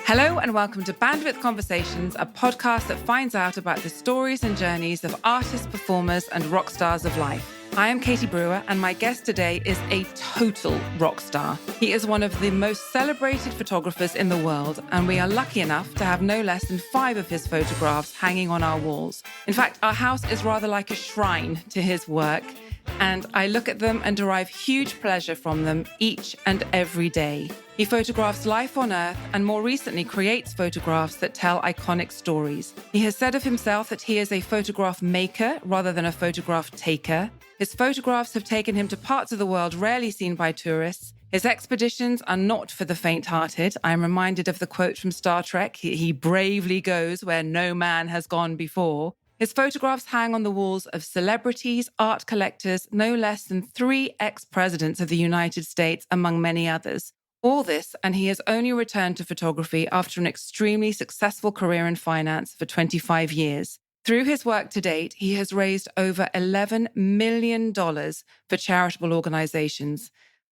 Hello and welcome to Bandwidth Conversations, a podcast that finds out about the stories and journeys of artists, performers, and rock stars of life. I am Katie Brewer, and my guest today is a total rock star. He is one of the most celebrated photographers in the world, and we are lucky enough to have no less than 5 of his photographs hanging on our walls. In fact, our house is rather like a shrine to his work, and I look at them and derive huge pleasure from them each and every day. He photographs life on Earth and more recently creates photographs that tell iconic stories. He has said of himself that he is a photograph maker rather than a photograph taker. His photographs have taken him to parts of the world rarely seen by tourists. His expeditions are not for the faint-hearted. I'm reminded of the quote from Star Trek, he bravely goes where no man has gone before. His photographs hang on the walls of celebrities, art collectors, no less than 3 ex-presidents of the United States, among many others. All this, and he has only returned to photography after an extremely successful career in finance for 25 years. Through his work to date, he has raised over $11 million for charitable organizations.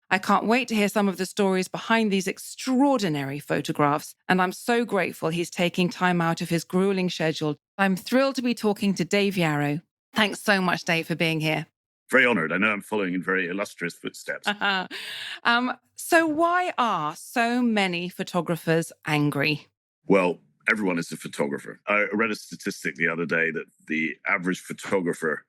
I can't wait to hear some of the stories behind these extraordinary photographs, and I'm so grateful he's taking time out of his grueling schedule. I'm thrilled to be talking to Dave Yarrow. Thanks so much, Dave, for being here. Very honoured. I know I'm following in very illustrious footsteps. So why are so many photographers angry? Well, everyone is a photographer. I read a statistic the other day that the average photographer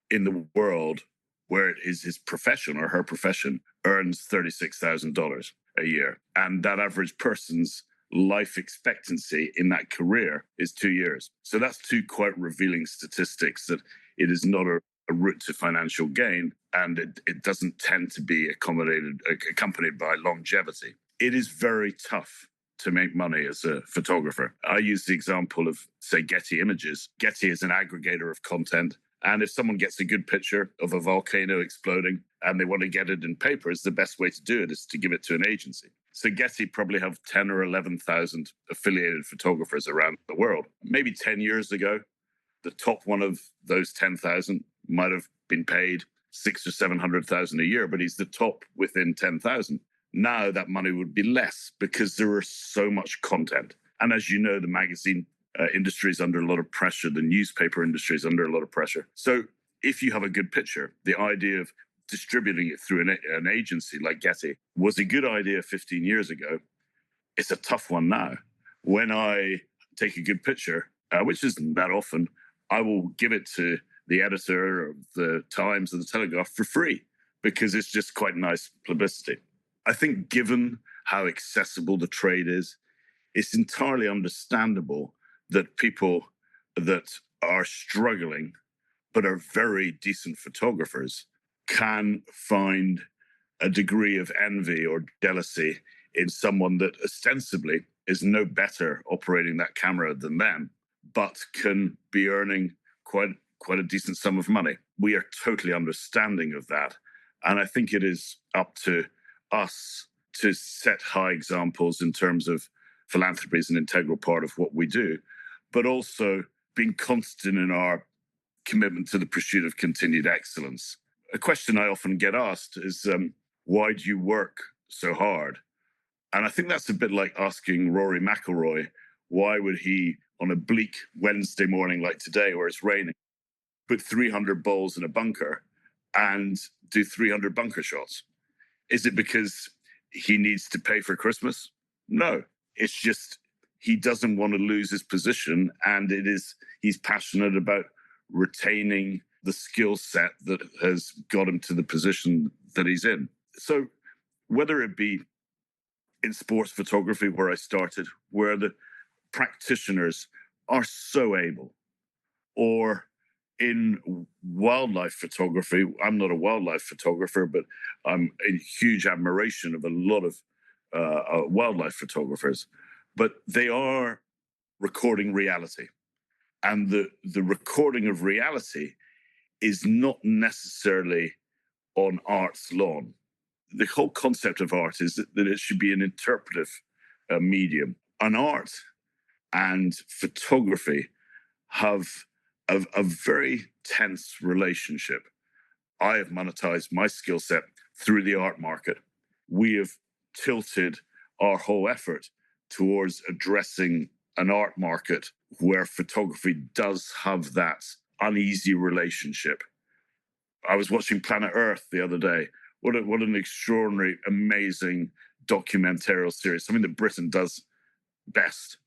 in the world, where it is his profession or her profession, earns $36,000 a year. And that average person's life expectancy in that career is 2 years. So that's 2 quite revealing statistics that it is not a route to financial gain, and it doesn't tend to be accompanied by longevity. It is very tough to make money as a photographer. I use the example of, say, Getty Images. Getty is an aggregator of content, and if someone gets a good picture of a volcano exploding and they want to get it in papers, the best way to do it is to give it to an agency. So Getty probably have 10 or 11,000 affiliated photographers around the world. Maybe 10 years ago, the top one of those 10,000 might have been paid 600,000 or 700,000 a year, but he's the top within 10,000. Now that money would be less because there is so much content. And as you know, the magazine industry is under a lot of pressure. The newspaper industry is under a lot of pressure. So if you have a good picture, the idea of distributing it through an agency like Getty was a good idea 15 years ago. It's a tough one now. When I take a good picture, which isn't that often, I will give it to the editor of the Times or the Telegraph for free because it's just quite nice publicity. I think given how accessible the trade is, it's entirely understandable that people that are struggling but are very decent photographers can find a degree of envy or jealousy in someone that ostensibly is no better operating that camera than them, but can be earning quite a decent sum of money. We are totally understanding of that. And I think it is up to us to set high examples in terms of philanthropy is an integral part of what we do, but also being constant in our commitment to the pursuit of continued excellence. A question I often get asked is, why do you work so hard? And I think that's a bit like asking Rory McIlroy, why would he, on a bleak Wednesday morning like today where it's raining, put 300 balls in a bunker and do 300 bunker shots? Is it because he needs to pay for Christmas? No, it's just he doesn't want to lose his position, and he's passionate about retaining the skill set that has got him to the position that he's in. So whether it be in sports photography, where I started, where the practitioners are so able, or in wildlife photography, I'm not a wildlife photographer, but I'm in huge admiration of a lot of wildlife photographers, but they are recording reality. And the recording of reality is not necessarily on art's lawn. The whole concept of art is that it should be an interpretive medium. And art and photography have a very tense relationship. I have monetized my skill set through the art market. We have tilted our whole effort towards addressing an art market where photography does have that uneasy relationship. I was watching Planet Earth the other day. What an extraordinary, amazing documentarial series, something that Britain does best.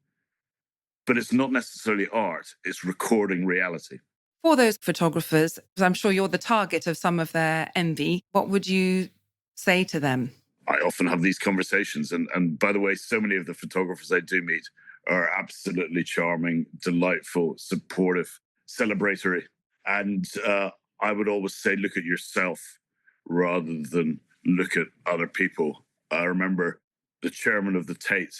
But it's not necessarily art, it's recording reality. For those photographers, because I'm sure you're the target of some of their envy, what would you say to them? I often have these conversations. And by the way, so many of the photographers I do meet are absolutely charming, delightful, supportive, celebratory. And I would always say, look at yourself rather than look at other people. I remember the chairman of the Tate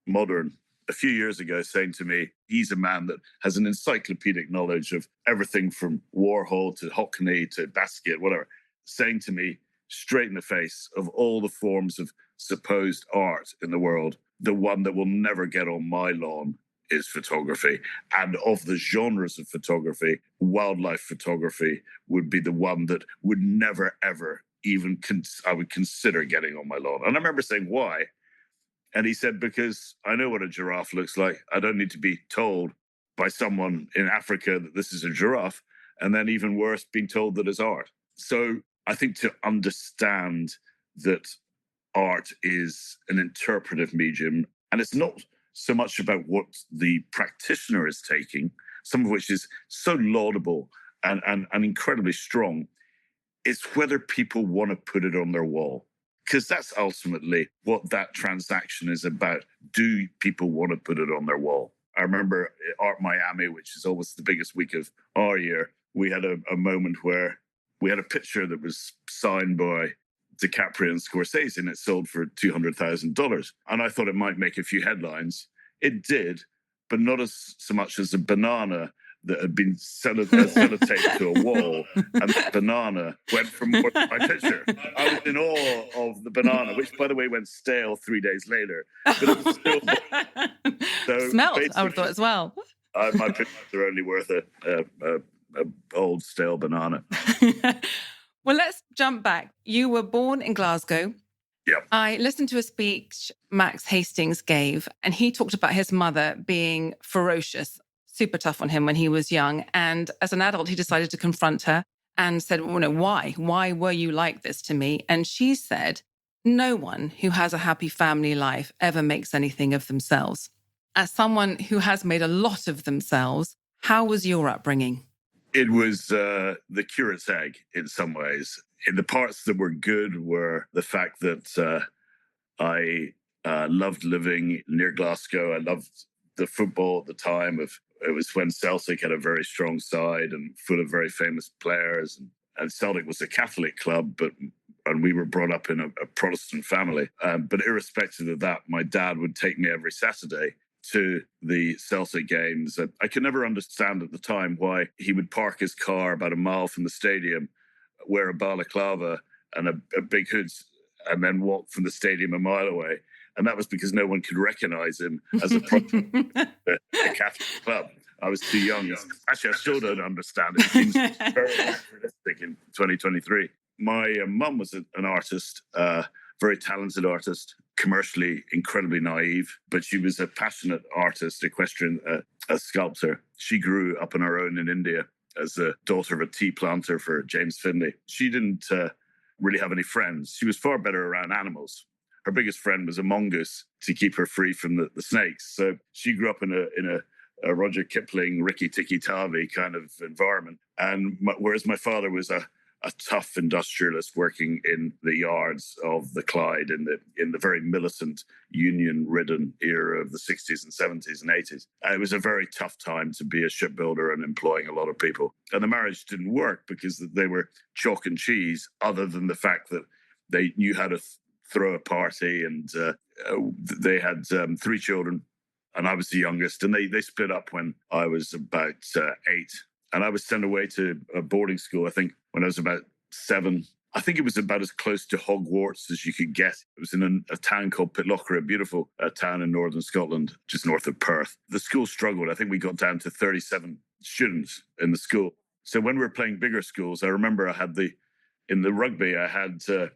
Modern a few years ago saying to me, he's a man that has an encyclopedic knowledge of everything from Warhol to Hockney to Basquiat, whatever, saying to me straight in the face, of all the forms of supposed art in the world, the one that will never get on my lawn is photography. And of the genres of photography, wildlife photography would be the one that would never, ever even I would consider getting on my lawn. And I remember saying, why? And he said, because I know what a giraffe looks like. I don't need to be told by someone in Africa that this is a giraffe. And then even worse, being told that it's art. So I think to understand that art is an interpretive medium, and it's not so much about what the practitioner is taking, some of which is so laudable and incredibly strong. It's whether people want to put it on their wall, because that's ultimately what that transaction is about. Do people want to put it on their wall? I remember Art Miami, which is always the biggest week of our year, we had a moment where we had a picture that was signed by DiCaprio and Scorsese, and it sold for $200,000. And I thought it might make a few headlines. It did, but not so much as a banana that had been sellotaped to a wall, and the banana went for more than my picture. I was in awe of the banana, which, by the way, went stale 3 days later. But it was still so smelled, I would have thought as well. My pictures are only worth a old stale banana. Well, let's jump back. You were born in Glasgow. Yep. I listened to a speech Max Hastings gave, and he talked about his mother being ferocious, super tough on him when he was young. And as an adult, he decided to confront her and said, well, no, why? Why were you like this to me? And she said, no one who has a happy family life ever makes anything of themselves. As someone who has made a lot of themselves, how was your upbringing? It was the curate's egg in some ways. The parts that were good were the fact that I loved living near Glasgow. I loved the football at the time. It was when Celtic had a very strong side and full of very famous players. And Celtic was a Catholic club, and we were brought up in a Protestant family. But irrespective of that, my dad would take me every Saturday to the Celtic games. I could never understand at the time why he would park his car about a mile from the stadium, wear a balaclava and a big hood, and then walk from the stadium a mile away. And that was because no one could recognize him as a Catholic club. I was too young. Actually, I still don't understand it. It seems very anachronistic in 2023. My mum was an artist, very talented artist, commercially incredibly naive, but she was a passionate artist, equestrian, a sculptor. She grew up on her own in India as a daughter of a tea planter for James Finlay. She didn't really have any friends. She was far better around animals. Her biggest friend was a mongoose to keep her free from the snakes. So she grew up in a Roger Kipling, Rikki Tikki Tavi kind of environment. And whereas my father was a tough industrialist working in the yards of the Clyde in the very militant, union-ridden era of the 60s and 70s and 80s. And it was a very tough time to be a shipbuilder and employing a lot of people. And the marriage didn't work because they were chalk and cheese, other than the fact that they knew how to throw a party, and they had 3 children, and I was the youngest, and they split up when I was about 8. And I was sent away to a boarding school, I think, when I was about 7. I think it was about as close to Hogwarts as you could get. It was in a town called Pitlochry, a beautiful town in northern Scotland, just north of Perth. The school struggled. I think we got down to 37 students in the school. So when we were playing bigger schools, I remember I had in the rugby, I had the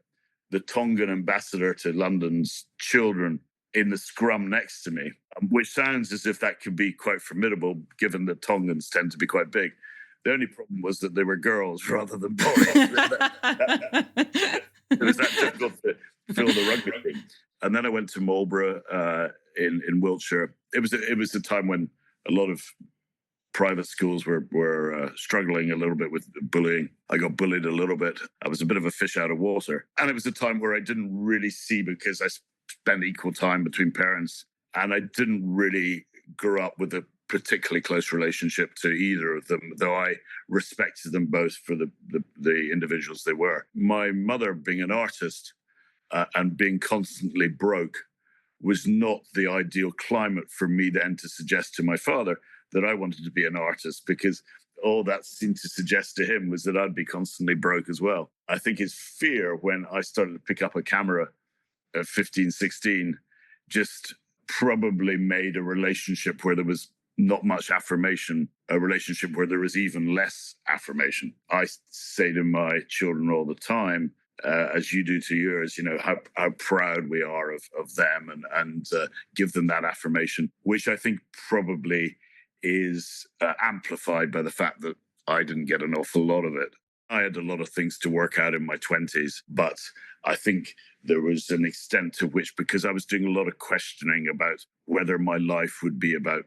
Tongan ambassador to London's children in the scrum next to me, which sounds as if that could be quite formidable, given that Tongans tend to be quite big. The only problem was that they were girls rather than boys. It was that difficult to fill the rugby team. And then I went to Marlborough in Wiltshire. It was a time when a lot of private schools were struggling a little bit with bullying. I got bullied a little bit. I was a bit of a fish out of water. And it was a time where I didn't really see, because I spent equal time between parents, and I didn't really grow up with a particularly close relationship to either of them, though I respected them both for the individuals they were. My mother, being an artist and being constantly broke, was not the ideal climate for me then to suggest to my father that I wanted to be an artist, because all that seemed to suggest to him was that I'd be constantly broke as well. I think his fear when I started to pick up a camera at 15, 16, just probably made a relationship where there was not much affirmation, a relationship where there was even less affirmation. I say to my children all the time, as you do to yours, how proud we are of them, and give them that affirmation, which I think probably is amplified by the fact that I didn't get an awful lot of it. I had a lot of things to work out in my 20s, but I think there was an extent to which, because I was doing a lot of questioning about whether my life would be about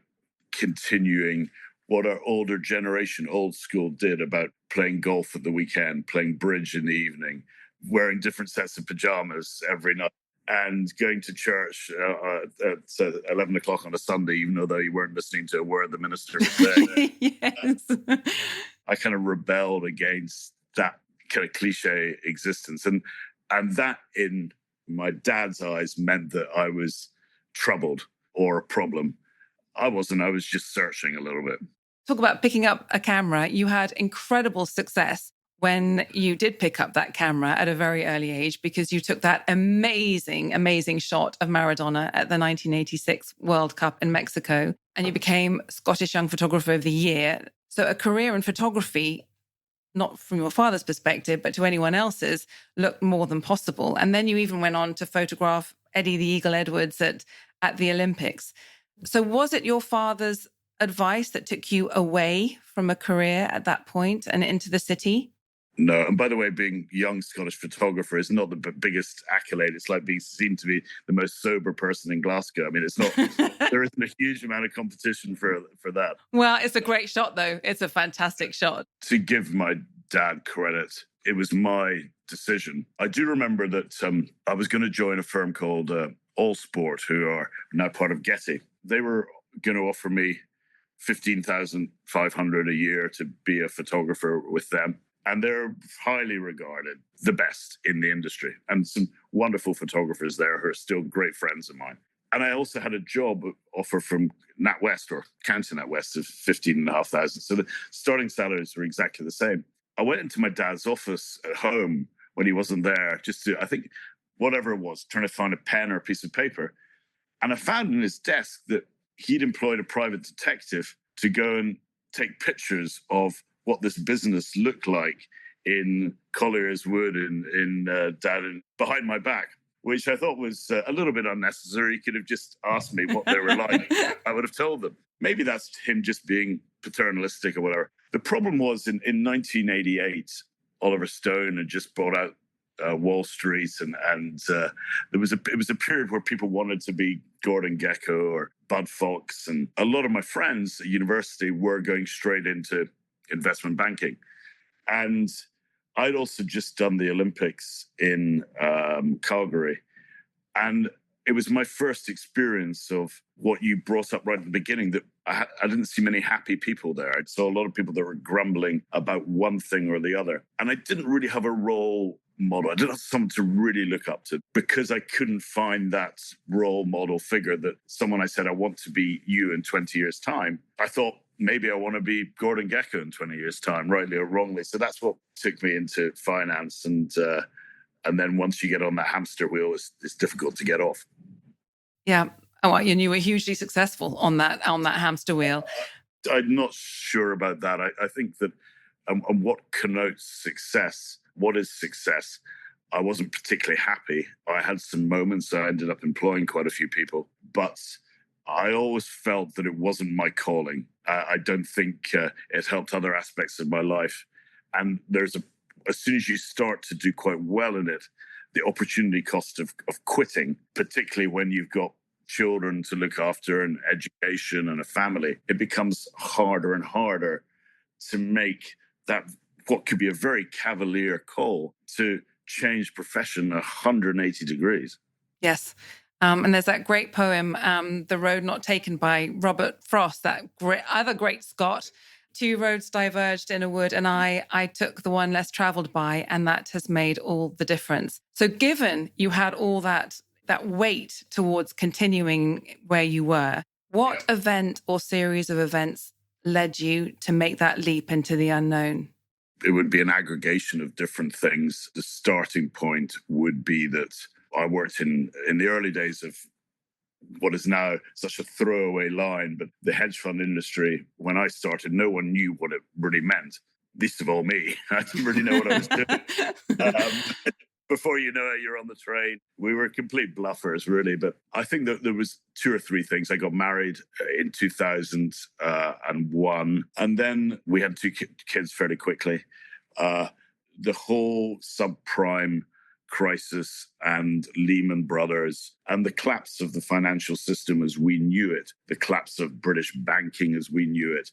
continuing what our older generation, old school, did about playing golf at the weekend, playing bridge in the evening, wearing different sets of pajamas every night, and going to church at 11 o'clock on a Sunday, even though you weren't listening to a word the minister was saying. Yes. I kind of rebelled against that kind of cliche existence. And that, in my dad's eyes, meant that I was troubled or a problem. I wasn't. I was just searching a little bit. Talk about picking up a camera. You had incredible success when you did pick up that camera at a very early age, because you took that amazing, amazing shot of Maradona at the 1986 World Cup in Mexico, and you became Scottish Young Photographer of the Year. So a career in photography, not from your father's perspective, but to anyone else's, looked more than possible. And then you even went on to photograph Eddie the Eagle Edwards at the Olympics. So was it your father's advice that took you away from a career at that point and into the city? No. And by the way, being young Scottish photographer is not the biggest accolade. It's like being seen to be the most sober person in Glasgow. I mean, it's not, there isn't a huge amount of competition for that. Well, it's a great shot, though. It's a fantastic shot. To give my dad credit, it was my decision. I do remember that I was going to join a firm called All Sport, who are now part of Getty. They were going to offer me $15,500 a year to be a photographer with them. And they're highly regarded, the best in the industry. And some wonderful photographers there who are still great friends of mine. And I also had a job offer from NatWest, or County NatWest, of $15,500. So the starting salaries were exactly the same. I went into my dad's office at home when he wasn't there, just to, I think, whatever it was, trying to find a pen or a piece of paper. And I found in his desk that he'd employed a private detective to go and take pictures of what this business looked like in Collier's Wood down behind my back, which I thought was a little bit unnecessary. He could have just asked me what they were like. I would have told them. Maybe that's him just being paternalistic or whatever. The problem was in 1988, Oliver Stone had just brought out Wall Street, and it was a period where people wanted to be Gordon Gekko or Bud Fox, and a lot of my friends at university were going straight into investment banking. And I'd also just done the Olympics in Calgary, and it was my first experience of what you brought up right at the beginning, that I didn't see many happy people there. I saw a lot of people that were grumbling about one thing or the other. And I didn't really have a role model. I didn't have someone to really look up to, because I couldn't find that role model figure, that someone I said, I want to be you in 20 years' time. I thought, maybe I want to be Gordon Gekko in 20 years' time, rightly or wrongly. So that's what took me into finance. And then once you get on that hamster wheel, it's difficult to get off. Yeah. Oh, and you were hugely successful on that hamster wheel. I'm not sure about that. I think that what connotes success, what is success? I wasn't particularly happy. I had some moments. I ended up employing quite a few people, but I always felt that it wasn't my calling. I don't think it helped other aspects of my life. And as soon as you start to do quite well in it, the opportunity cost of quitting, particularly when you've got children to look after and education and a family, it becomes harder and harder to make that what could be a very cavalier call to change profession 180 degrees. Yes. And there's that great poem, The Road Not Taken by Robert Frost, that other great Scot. Two roads diverged in a wood, and I took the one less traveled by, and that has made all the difference. So given you had all that weight towards continuing where you were, what event or series of events led you to make that leap into the unknown? It would be an aggregation of different things. The starting point would be that I worked in the early days of what is now such a throwaway line, but the hedge fund industry, when I started, no one knew what it really meant, least of all me. I didn't really know what I was doing. Before you know it, you're on the train. We were complete bluffers, really. But I think that there was 2 or 3 things. I got married in 2001, and then we had 2 kids fairly quickly. The whole subprime crisis and Lehman Brothers and the collapse of the financial system as we knew it, the collapse of British banking as we knew it,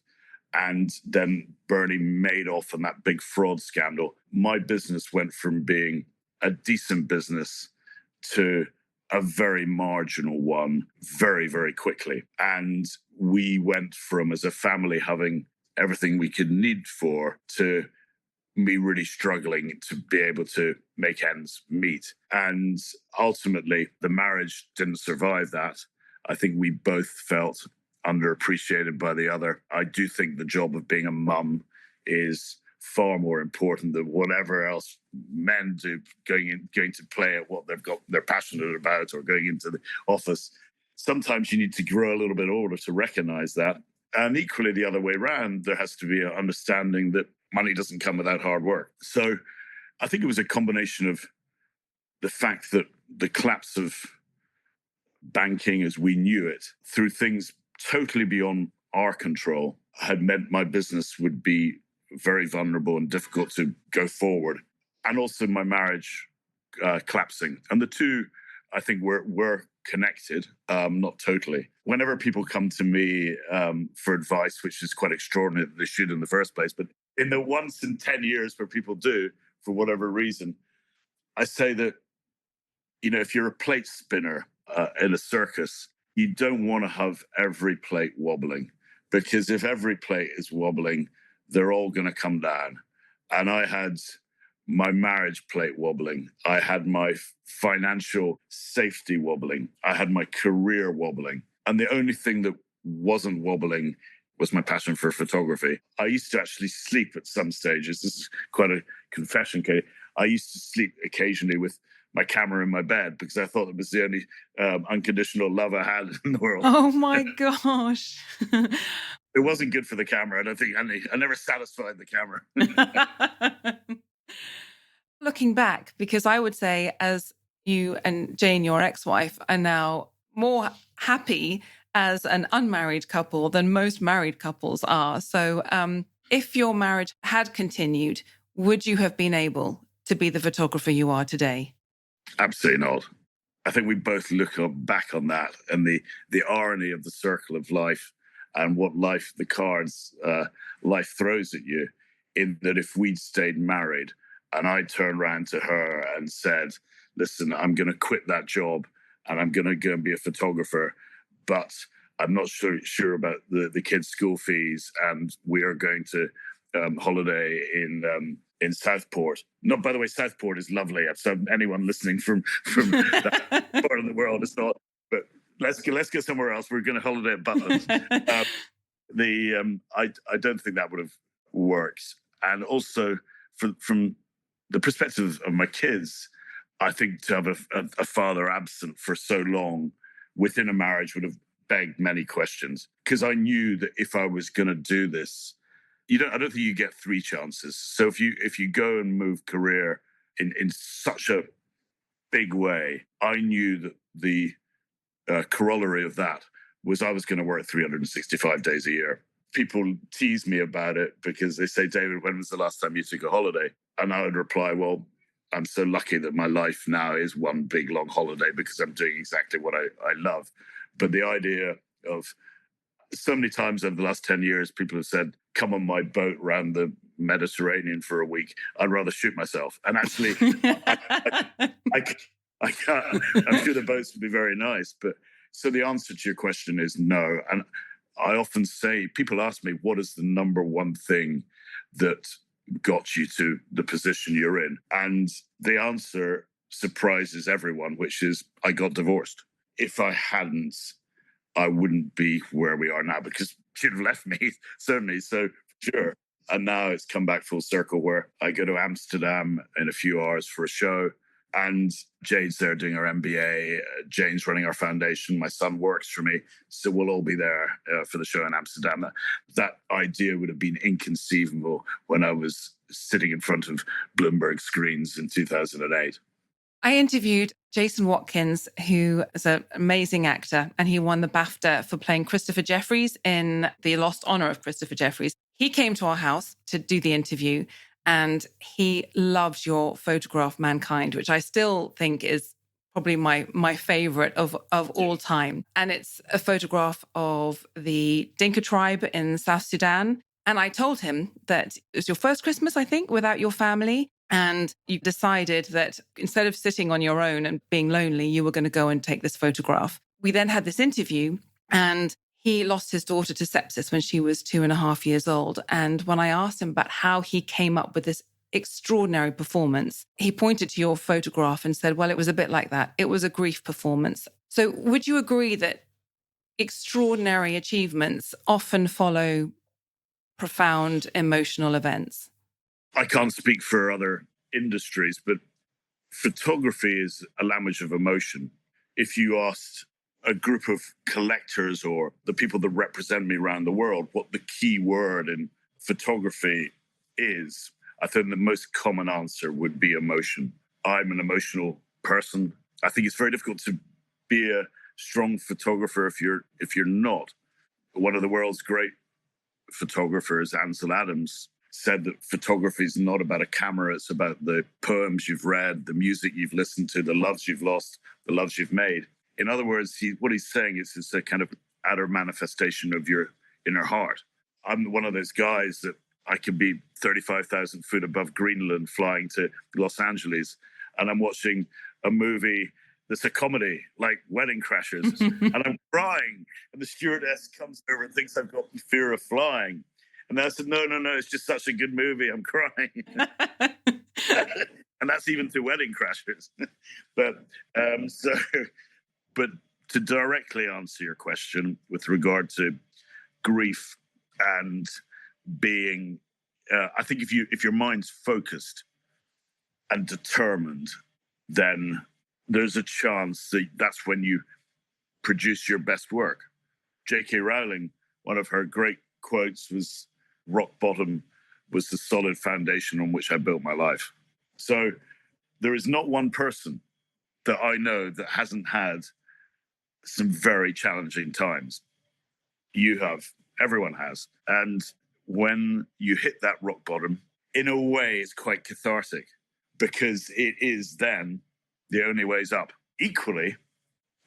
and then Bernie Madoff and that big fraud scandal. My business went from being a decent business to a very marginal one very, very quickly. And we went from, as a family, having everything we could need for to me really struggling to be able to make ends meet. And ultimately, the marriage didn't survive that. I think we both felt underappreciated by the other. I do think the job of being a mum is far more important than whatever else men do, going to play at what they're passionate about, or going into the office. Sometimes you need to grow a little bit older to recognize that. And equally, the other way around, there has to be an understanding that money doesn't come without hard work. So I think it was a combination of the fact that the collapse of banking as we knew it, through things totally beyond our control, had meant my business would be very vulnerable and difficult to go forward. And also my marriage collapsing. And the two, I think, were connected, not totally. Whenever people come to me for advice, which is quite extraordinary that they should in the first place, but in the once in 10 years where people do, for whatever reason, I say that, if you're a plate spinner in a circus, you don't want to have every plate wobbling, because if every plate is wobbling, they're all going to come down. And I had my marriage plate wobbling. I had my financial safety wobbling. I had my career wobbling. And the only thing that wasn't wobbling was my passion for photography. I used to actually sleep at some stages. This is quite a confession, Kate. I used to sleep occasionally with my camera in my bed because I thought it was the only unconditional love I had in the world. Oh my gosh. It wasn't good for the camera. I don't think I never satisfied the camera. Looking back, because I would say, as you and Jane, your ex-wife, are now more happy as an unmarried couple than most married couples are. So if your marriage had continued, would you have been able to be the photographer you are today? Absolutely not. I think we both look back on that and the irony of the circle of life and what life throws at you, in that if we'd stayed married and I turned around to her and said, listen, I'm going to quit that job and I'm going to go and be a photographer, but I'm not sure about the kids' school fees, and we are going to holiday in Southport. No, by the way, Southport is lovely. So anyone listening from that part of the world, it's not. But let's go somewhere else. We're going to holiday at Butland. I don't think that would have worked. And also from the perspective of my kids, I think to have a father absent for so long within a marriage would have begged many questions, because I knew that if I was going to do this, I don't think you get 3 chances. So if you go and move career in such a big way. I knew that the corollary of that was I was going to work 365 days a year. People tease me about it because they say, David, when was the last time you took a holiday? And I would reply, well, I'm so lucky that my life now is one big long holiday because I'm doing exactly what I love. But the idea of so many times over the last 10 years, people have said, come on my boat around the Mediterranean for a week. I'd rather shoot myself. And actually, I can't. I'm sure the boats would be very nice. But so the answer to your question is no. And I often say, people ask me, what is the number one thing that got you to the position you're in? And the answer surprises everyone, which is I got divorced. If I hadn't, I wouldn't be where we are now because she'd have left me, certainly. So, sure. And now it's come back full circle where I go to Amsterdam in a few hours for a show. And Jade's there doing her MBA. Jane's running our foundation. My son works for me. So we'll all be there for the show in Amsterdam. That idea would have been inconceivable when I was sitting in front of Bloomberg screens in 2008. I interviewed Jason Watkins, who is an amazing actor, and he won the BAFTA for playing Christopher Jeffries in The Lost Honor of Christopher Jeffries. He came to our house to do the interview, and he loves your photograph, Mankind, which I still think is probably my favorite of all time. And it's a photograph of the Dinka tribe in South Sudan. And I told him that it was your first Christmas, I think, without your family. And you decided that instead of sitting on your own and being lonely, you were going to go and take this photograph. We then had this interview, and he lost his daughter to sepsis when she was 2.5 years old. And when I asked him about how he came up with this extraordinary performance, he pointed to your photograph and said, well, it was a bit like that. It was a grief performance. So would you agree that extraordinary achievements often follow profound emotional events? I can't speak for other industries, but photography is a language of emotion. If you asked a group of collectors or the people that represent me around the world what the key word in photography is, I think the most common answer would be emotion. I'm an emotional person. I think it's very difficult to be a strong photographer if you're not. One of the world's great photographers, Ansel Adams, said that photography is not about a camera, it's about the poems you've read, the music you've listened to, the loves you've lost, the loves you've made. In other words, what he's saying is it's a kind of outer manifestation of your inner heart. I'm one of those guys that I can be 35,000 foot above Greenland flying to Los Angeles, and I'm watching a movie that's a comedy like Wedding Crashers, and I'm crying, and the stewardess comes over and thinks I've got the fear of flying. And I said, no, it's just such a good movie. I'm crying. And that's even through Wedding Crashers. But to directly answer your question with regard to grief and being, I think if your mind's focused and determined, then there's a chance that that's when you produce your best work. J.K. Rowling, one of her great quotes was, rock bottom was the solid foundation on which I built my life. So there is not one person that I know that hasn't had some very challenging times. You have, everyone has. And when you hit that rock bottom, in a way, it's quite cathartic because it is then the only ways up. Equally,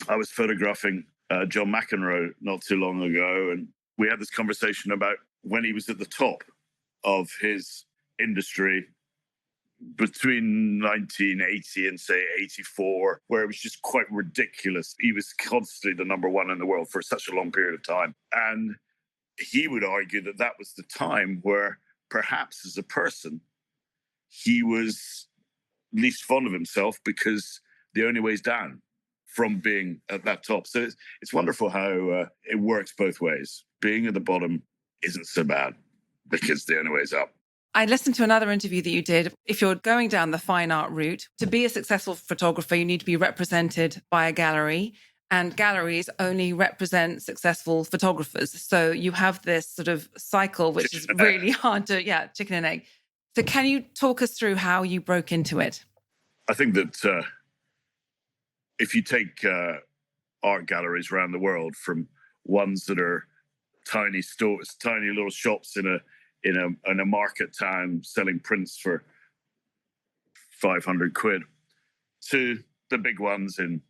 I was photographing John McEnroe not too long ago, and we had this conversation about when he was at the top of his industry between 1980 and say 84, where it was just quite ridiculous. He was constantly the number one in the world for such a long period of time. And he would argue that that was the time where perhaps as a person, he was least fond of himself because the only way's down from being at that top. So it's wonderful how it works both ways. Being at the bottom isn't so bad because the only way is up. I listened to another interview that you did. If you're going down the fine art route, to be a successful photographer, you need to be represented by a gallery, and galleries only represent successful photographers. So you have this sort of cycle, which is really hard to, chicken and egg. So can you talk us through how you broke into it? I think that if you take art galleries around the world, from ones that are tiny stores, tiny little shops in a market town selling prints for 500 quid, to the big ones in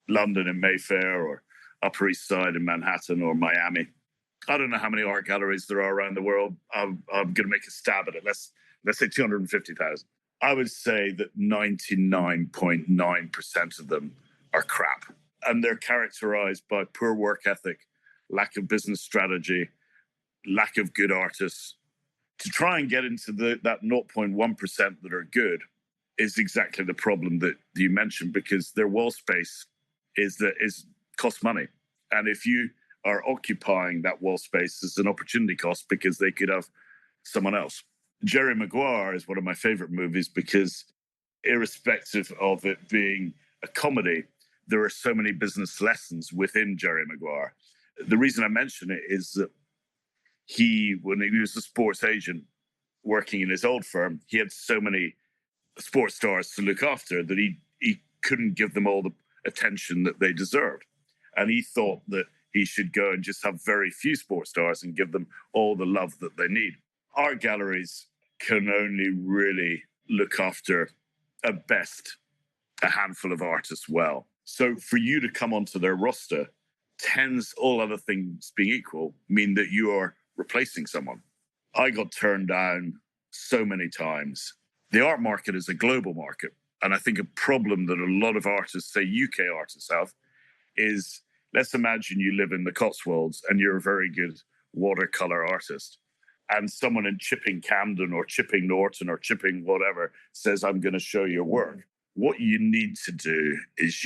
London in Mayfair, or Upper East Side in Manhattan, or Miami. I don't know how many art galleries there are around the world. I'm going to make a stab at it. Let's say 250,000. I would say that 99.9% of them are crap. And they're characterized by poor work ethic, lack of business strategy, lack of good artists. To try and get into that 0.1% that are good is exactly the problem that you mentioned, because their wall space is costs money. And if you are occupying that wall space, as an opportunity cost, because they could have someone else. Jerry Maguire is one of my favorite movies because, irrespective of it being a comedy, there are so many business lessons within Jerry Maguire. The reason I mention it is that when he was a sports agent working in his old firm, he had so many sports stars to look after that he couldn't give them all the attention that they deserved. And he thought that he should go and just have very few sports stars and give them all the love that they need. Art galleries can only really look after, at best, a handful of artists well. So for you to come onto their roster tends, all other things being equal, mean that you are replacing someone. I got turned down so many times. The art market is a global market. And I think a problem that a lot of artists, say UK artists, have is, let's imagine you live in the Cotswolds and you're a very good watercolor artist, and someone in Chipping Camden or Chipping Norton or Chipping whatever says, I'm going to show your work. What you need to do is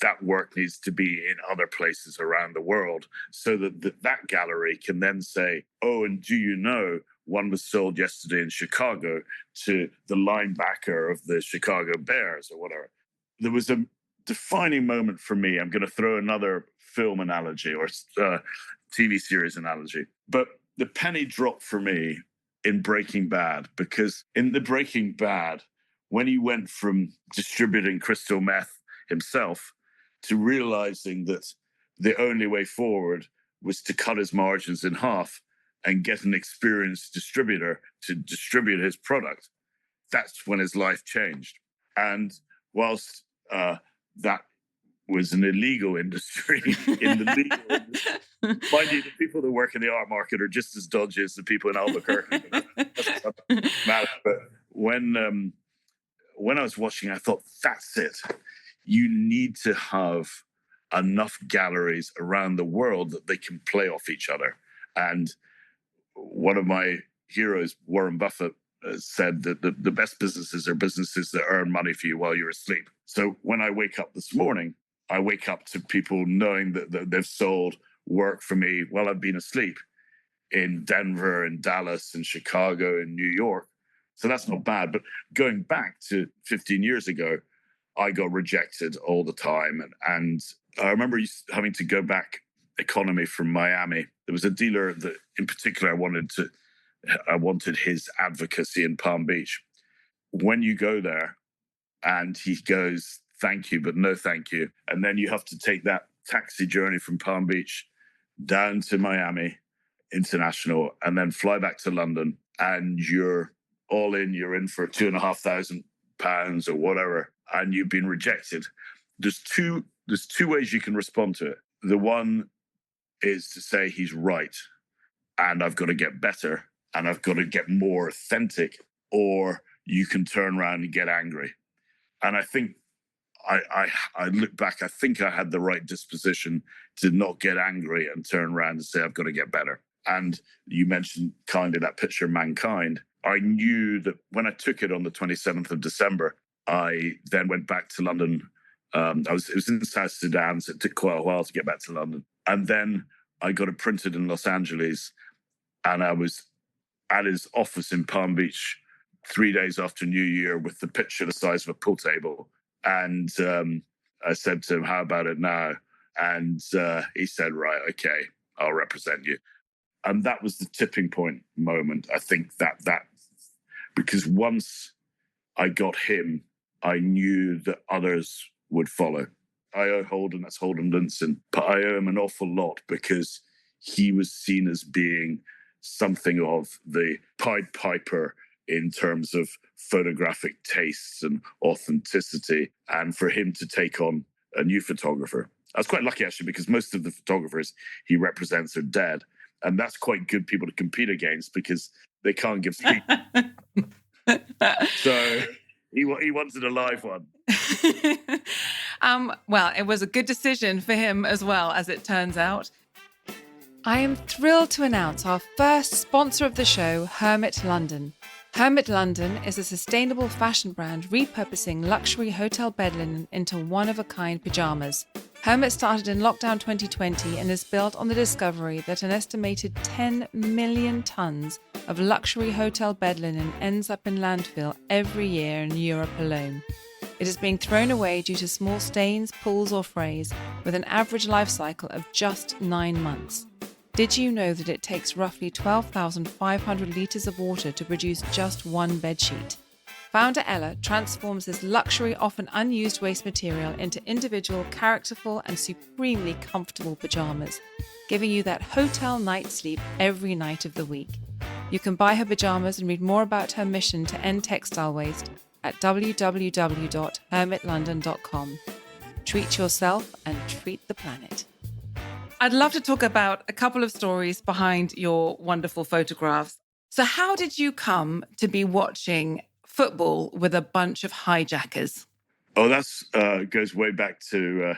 that work needs to be in other places around the world, so that gallery can then say, oh, and do you know, one was sold yesterday in Chicago to the linebacker of the Chicago Bears or whatever. There was a defining moment for me. I'm going to throw another film analogy or TV series analogy. But the penny dropped for me in Breaking Bad, because in the Breaking Bad, when he went from distributing crystal meth himself to realizing that the only way forward was to cut his margins in half and get an experienced distributor to distribute his product, that's when his life changed. And whilst that was an illegal industry, in the legal industry, mind you, the people that work in the art market are just as dodgy as the people in Albuquerque. But when I was watching, I thought, that's it. You need to have enough galleries around the world that they can play off each other. And one of my heroes, Warren Buffett, said that the best businesses are businesses that earn money for you while you're asleep. So when I wake up this morning, I wake up to people knowing that they've sold work for me while I've been asleep in Denver and Dallas and Chicago and New York. So that's not bad. But going back to 15 years ago, I got rejected all the time. And I remember having to go back economy from Miami. There was a dealer that in particular I wanted his advocacy in Palm Beach. When you go there and he goes, thank you, but no thank you. And then you have to take that taxi journey from Palm Beach down to Miami International and then fly back to London, and you're all in, you're in for £2,500 or whatever, and you've been rejected. There's two ways you can respond to it. The one is to say he's right and I've got to get better and I've got to get more authentic, or you can turn around and get angry. And I think I look back, I think I had the right disposition to not get angry and turn around and say, I've got to get better. And you mentioned kindly that picture of Mankind. I knew that when I took it on the 27th of December, I then went back to London. It was in South Sudan, so it took quite a while to get back to London. And then I got it printed in Los Angeles, and I was at his office in Palm Beach 3 days after New Year with the picture the size of a pool table. And I said to him, how about it now? And he said, right, okay, I'll represent you. And that was the tipping point moment. I think that because once I got him, I knew that others would follow. I owe Holden, that's Holden Linson, but I owe him an awful lot because he was seen as being something of the Pied Piper in terms of photographic tastes and authenticity, and for him to take on a new photographer. I was quite lucky, actually, because most of the photographers he represents are dead, and that's quite good people to compete against because they can't give speech. So he wanted a live one. Well, it was a good decision for him as well, as it turns out. I am thrilled to announce our first sponsor of the show, Hermit London. Hermit London is a sustainable fashion brand repurposing luxury hotel bed linen into one-of-a-kind pyjamas. Hermit started in lockdown 2020 and is built on the discovery that an estimated 10 million tons of luxury hotel bed linen ends up in landfill every year in Europe alone. It is being thrown away due to small stains, pulls or frays, with an average life cycle of just 9 months. Did you know that it takes roughly 12,500 litres of water to produce just one bedsheet? Founder Ella transforms this luxury, often unused waste material into individual, characterful and supremely comfortable pyjamas, giving you that hotel night sleep every night of the week. You can buy her pyjamas and read more about her mission to end textile waste at www.hermitlondon.com. Treat yourself and treat the planet. I'd love to talk about a couple of stories behind your wonderful photographs. So how did you come to be watching football with a bunch of hijackers? Oh, that's goes way back to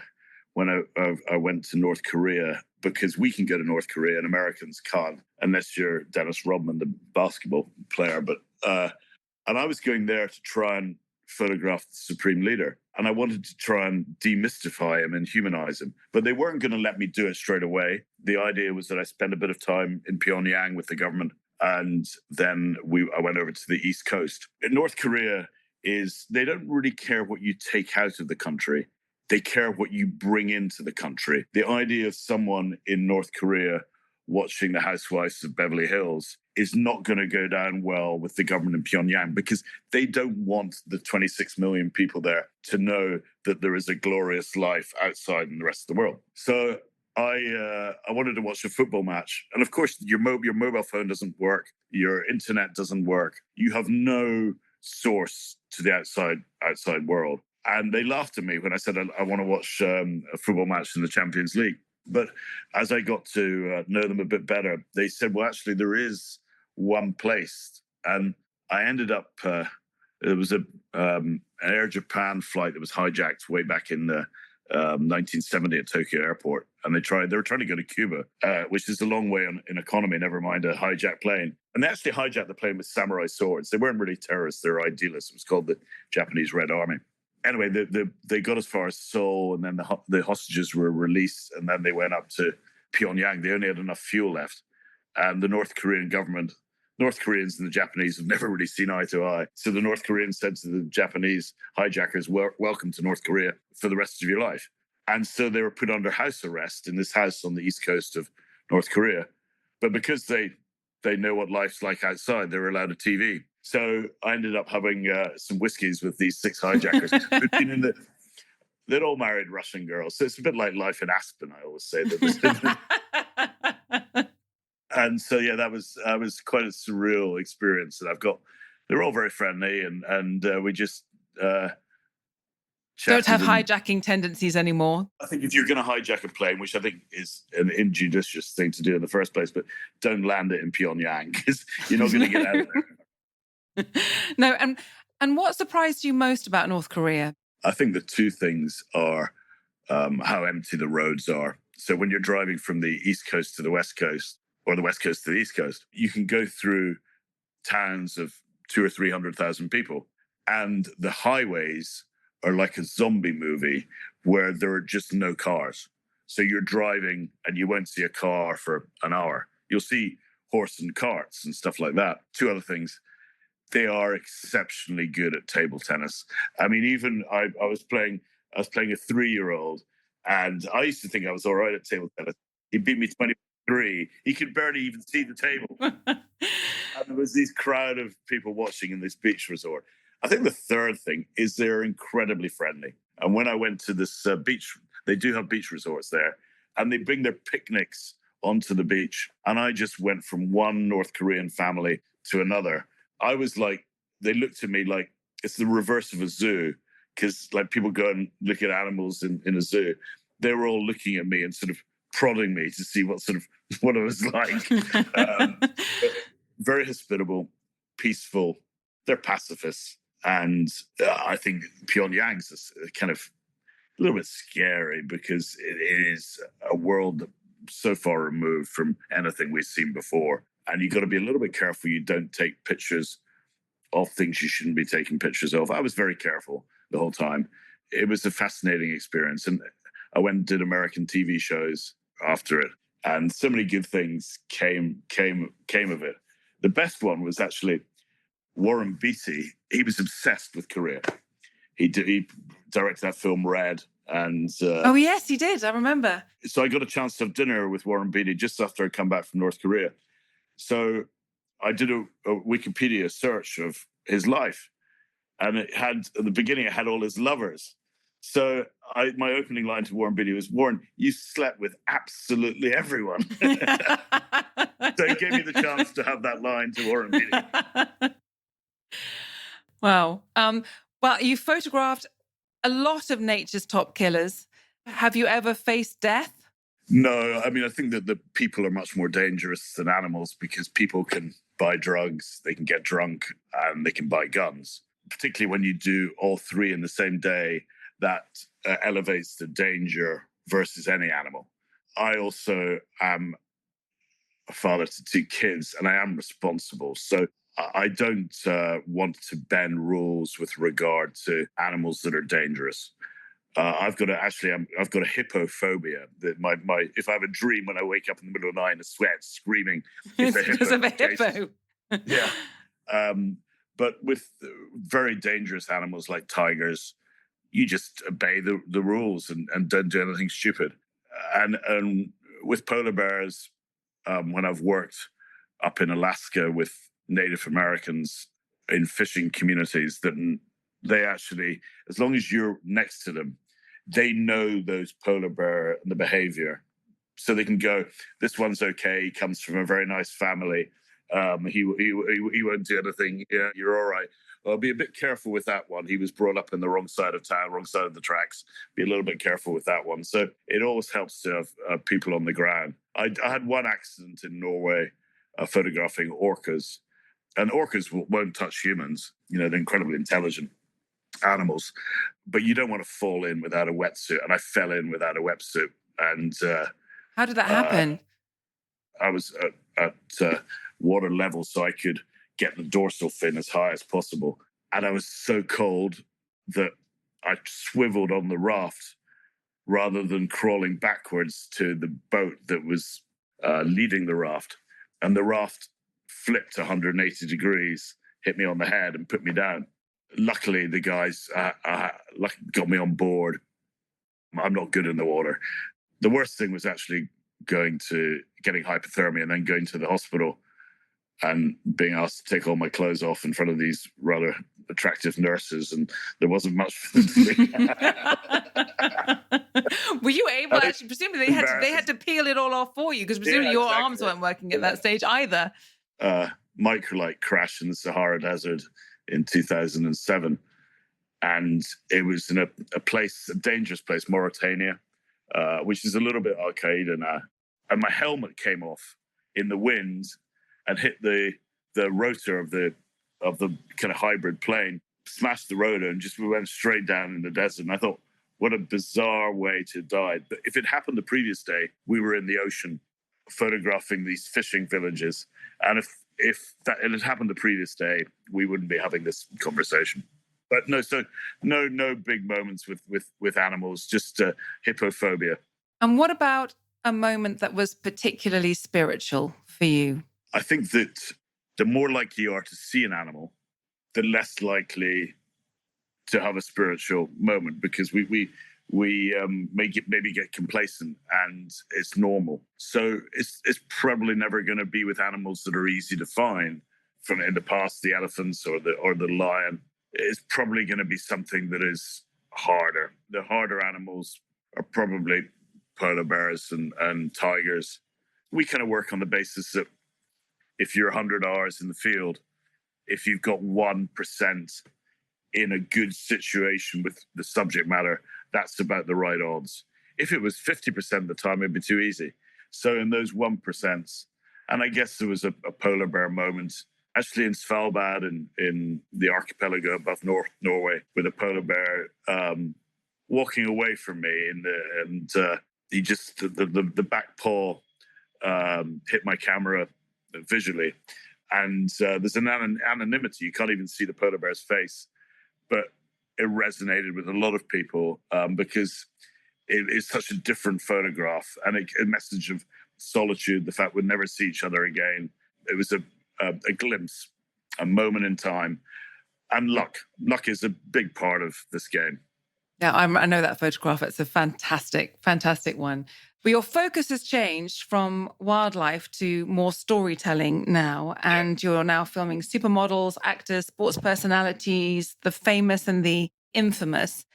when I went to North Korea, because we can go to North Korea and Americans can't, unless you're Dennis Rodman, the basketball player. But and I was going there to try and photograph the Supreme Leader. And I wanted to try and demystify him and humanize him. But they weren't going to let me do it straight away. The idea was that I spend a bit of time in Pyongyang with the government. And then I went over to the East Coast. In North Korea, they don't really care what you take out of the country. They care what you bring into the country. The idea of someone in North Korea watching the Housewives of Beverly Hills is not going to go down well with the government in Pyongyang, because they don't want the 26 million people there to know that there is a glorious life outside in the rest of the world. So I wanted to watch a football match. And of course, your mobile phone doesn't work. Your internet doesn't work. You have no source to the outside world. And they laughed at me when I said I want to watch a football match in the Champions League. But as I got to know them a bit better, they said, well, actually, there is one place. And I ended up, it was an Air Japan flight that was hijacked way back in 1970 at Tokyo Airport. And they were trying to go to Cuba, which is a long way in economy, never mind a hijacked plane. And they actually hijacked the plane with samurai swords. They weren't really terrorists, they were idealists. It was called the Japanese Red Army. Anyway, they got as far as Seoul, and then the hostages were released, and then they went up to Pyongyang. They only had enough fuel left. And the North Koreans and the Japanese have never really seen eye to eye. So the North Koreans said to the Japanese hijackers, welcome to North Korea for the rest of your life. And so they were put under house arrest in this house on the east coast of North Korea. But because they know what life's like outside, they were allowed a TV. So I ended up having some whiskeys with these 6 hijackers who'd been they'd all married Russian girls. So it's a bit like life in Aspen, I always say. And so, yeah, that was quite a surreal experience. And they're all very friendly, and we just don't have hijacking tendencies anymore. I think if you're going to hijack a plane, which I think is an injudicious thing to do in the first place, but don't land it in Pyongyang, because you're not going to get out of there. No, and what surprised you most about North Korea? I think the 2 things are how empty the roads are. So when you're driving from the East Coast to the West Coast, or the West Coast to the East Coast, you can go through towns of 200,000 or 300,000 people, and the highways are like a zombie movie where there are just no cars. So you're driving and you won't see a car for an hour. You'll see horse and carts and stuff like that. 2 other things. They are exceptionally good at table tennis. I mean, even I was playing a 3-year-old, and I used to think I was all right at table tennis. He beat me 23. He could barely even see the table. And there was this crowd of people watching in this beach resort. I think the third thing is they're incredibly friendly. And when I went to this beach, they do have beach resorts there, and they bring their picnics onto the beach. And I just went from one North Korean family to another. I was like, they looked at me like it's the reverse of a zoo, because like people go and look at animals in a zoo. They were all looking at me and sort of prodding me to see what it was like. Very hospitable, peaceful. They're pacifists. And I think Pyongyang's is kind of a little bit scary because it is a world so far removed from anything we've seen before. And you've got to be a little bit careful you don't take pictures of things you shouldn't be taking pictures of. I was very careful the whole time. It was a fascinating experience. And I went and did American TV shows after it. And so many good things came of it. The best one was actually Warren Beatty. He was obsessed with Korea. He directed that film Red. And oh, yes, he did. I remember. So I got a chance to have dinner with Warren Beatty just after I come back from North Korea. So I did a Wikipedia search of his life. And it had, at the beginning, it had all his lovers. So my opening line to Warren Beatty was, Warren, you slept with absolutely everyone. So he gave me the chance to have that line to Warren Beatty. Wow. Well, you photographed a lot of nature's top killers. Have you ever faced death? No, I mean, I think that the people are much more dangerous than animals because people can buy drugs, they can get drunk, and they can buy guns. Particularly when you do all three in the same day, that elevates the danger versus any animal. I also am a father to 2 kids, and I am responsible. So I don't want to bend rules with regard to animals that are dangerous. I've got a hippophobia. That if I have a dream when I wake up in the middle of the night in a sweat, screaming, it's because of a hippo. Yeah. But with very dangerous animals like tigers, you just obey the rules and don't do anything stupid. And with polar bears, when I've worked up in Alaska with Native Americans in fishing communities, that they actually, as long as you're next to them, they know those polar bear and the behavior. So they can go, this one's okay, he comes from a very nice family. He won't do anything. Yeah, you're all right. Well, be a bit careful with that one. He was brought up in the wrong side of town, wrong side of the tracks. Be a little bit careful with that one. So it always helps to have people on the ground. I had one accident in Norway photographing orcas. And orcas won't touch humans. You know, they're incredibly intelligent animals. But you don't want to fall in without a wetsuit. And I fell in without a wetsuit. And how did that happen? I was at water level, so I could get the dorsal fin as high as possible. And I was so cold that I swiveled on the raft rather than crawling backwards to the boat that was leading the raft. And the raft flipped 180 degrees, hit me on the head and put me down. Luckily, the guys got me on board. I'm not good in the water. The worst thing was actually getting hypothermia and then going to the hospital and being asked to take all my clothes off in front of these rather attractive nurses, and there wasn't much for them to do. Were you able, actually, presumably they had to peel it all off for you, because presumably your arms weren't working at that stage either. Microlight crashed in the Sahara Desert in 2007, and it was in a dangerous place, Mauritania, which is a little bit Al-Qaeda now. And my helmet came off in the wind and hit the rotor of the kind of hybrid plane, smashed the rotor, and we went straight down in the desert. And I thought, what a bizarre way to die. But if it happened the previous day, we were in the ocean photographing these fishing villages. And if it had happened the previous day, we wouldn't be having this conversation. But no big moments with animals, just hippophobia. And what about a moment that was particularly spiritual for you? I think that the more likely you are to see an animal, the less likely to have a spiritual moment, because we maybe get complacent and it's normal. So it's probably never going to be with animals that are easy to find. From in the past, the elephants or the lion. is probably going to be something that is harder. The harder animals are probably polar bears and tigers. We kind of work on the basis that if you're 100 hours in the field, if you've got 1% in a good situation with the subject matter, that's about the right odds. If it was 50% of the time, it'd be too easy. So in those 1%, and I guess there was a polar bear moment, actually in Svalbard, in the archipelago above Norway, with a polar bear walking away from me, and he just, the back paw hit my camera visually. And there's an anonymity. You can't even see the polar bear's face, but it resonated with a lot of people because it is such a different photograph and a message of solitude, the fact we'd never see each other again. It was a glimpse, a moment in time, and luck. Luck is a big part of this game. Yeah, I know that photograph. It's a fantastic, fantastic one. But your focus has changed from wildlife to more storytelling now. And you're now filming supermodels, actors, sports personalities, the famous and the infamous.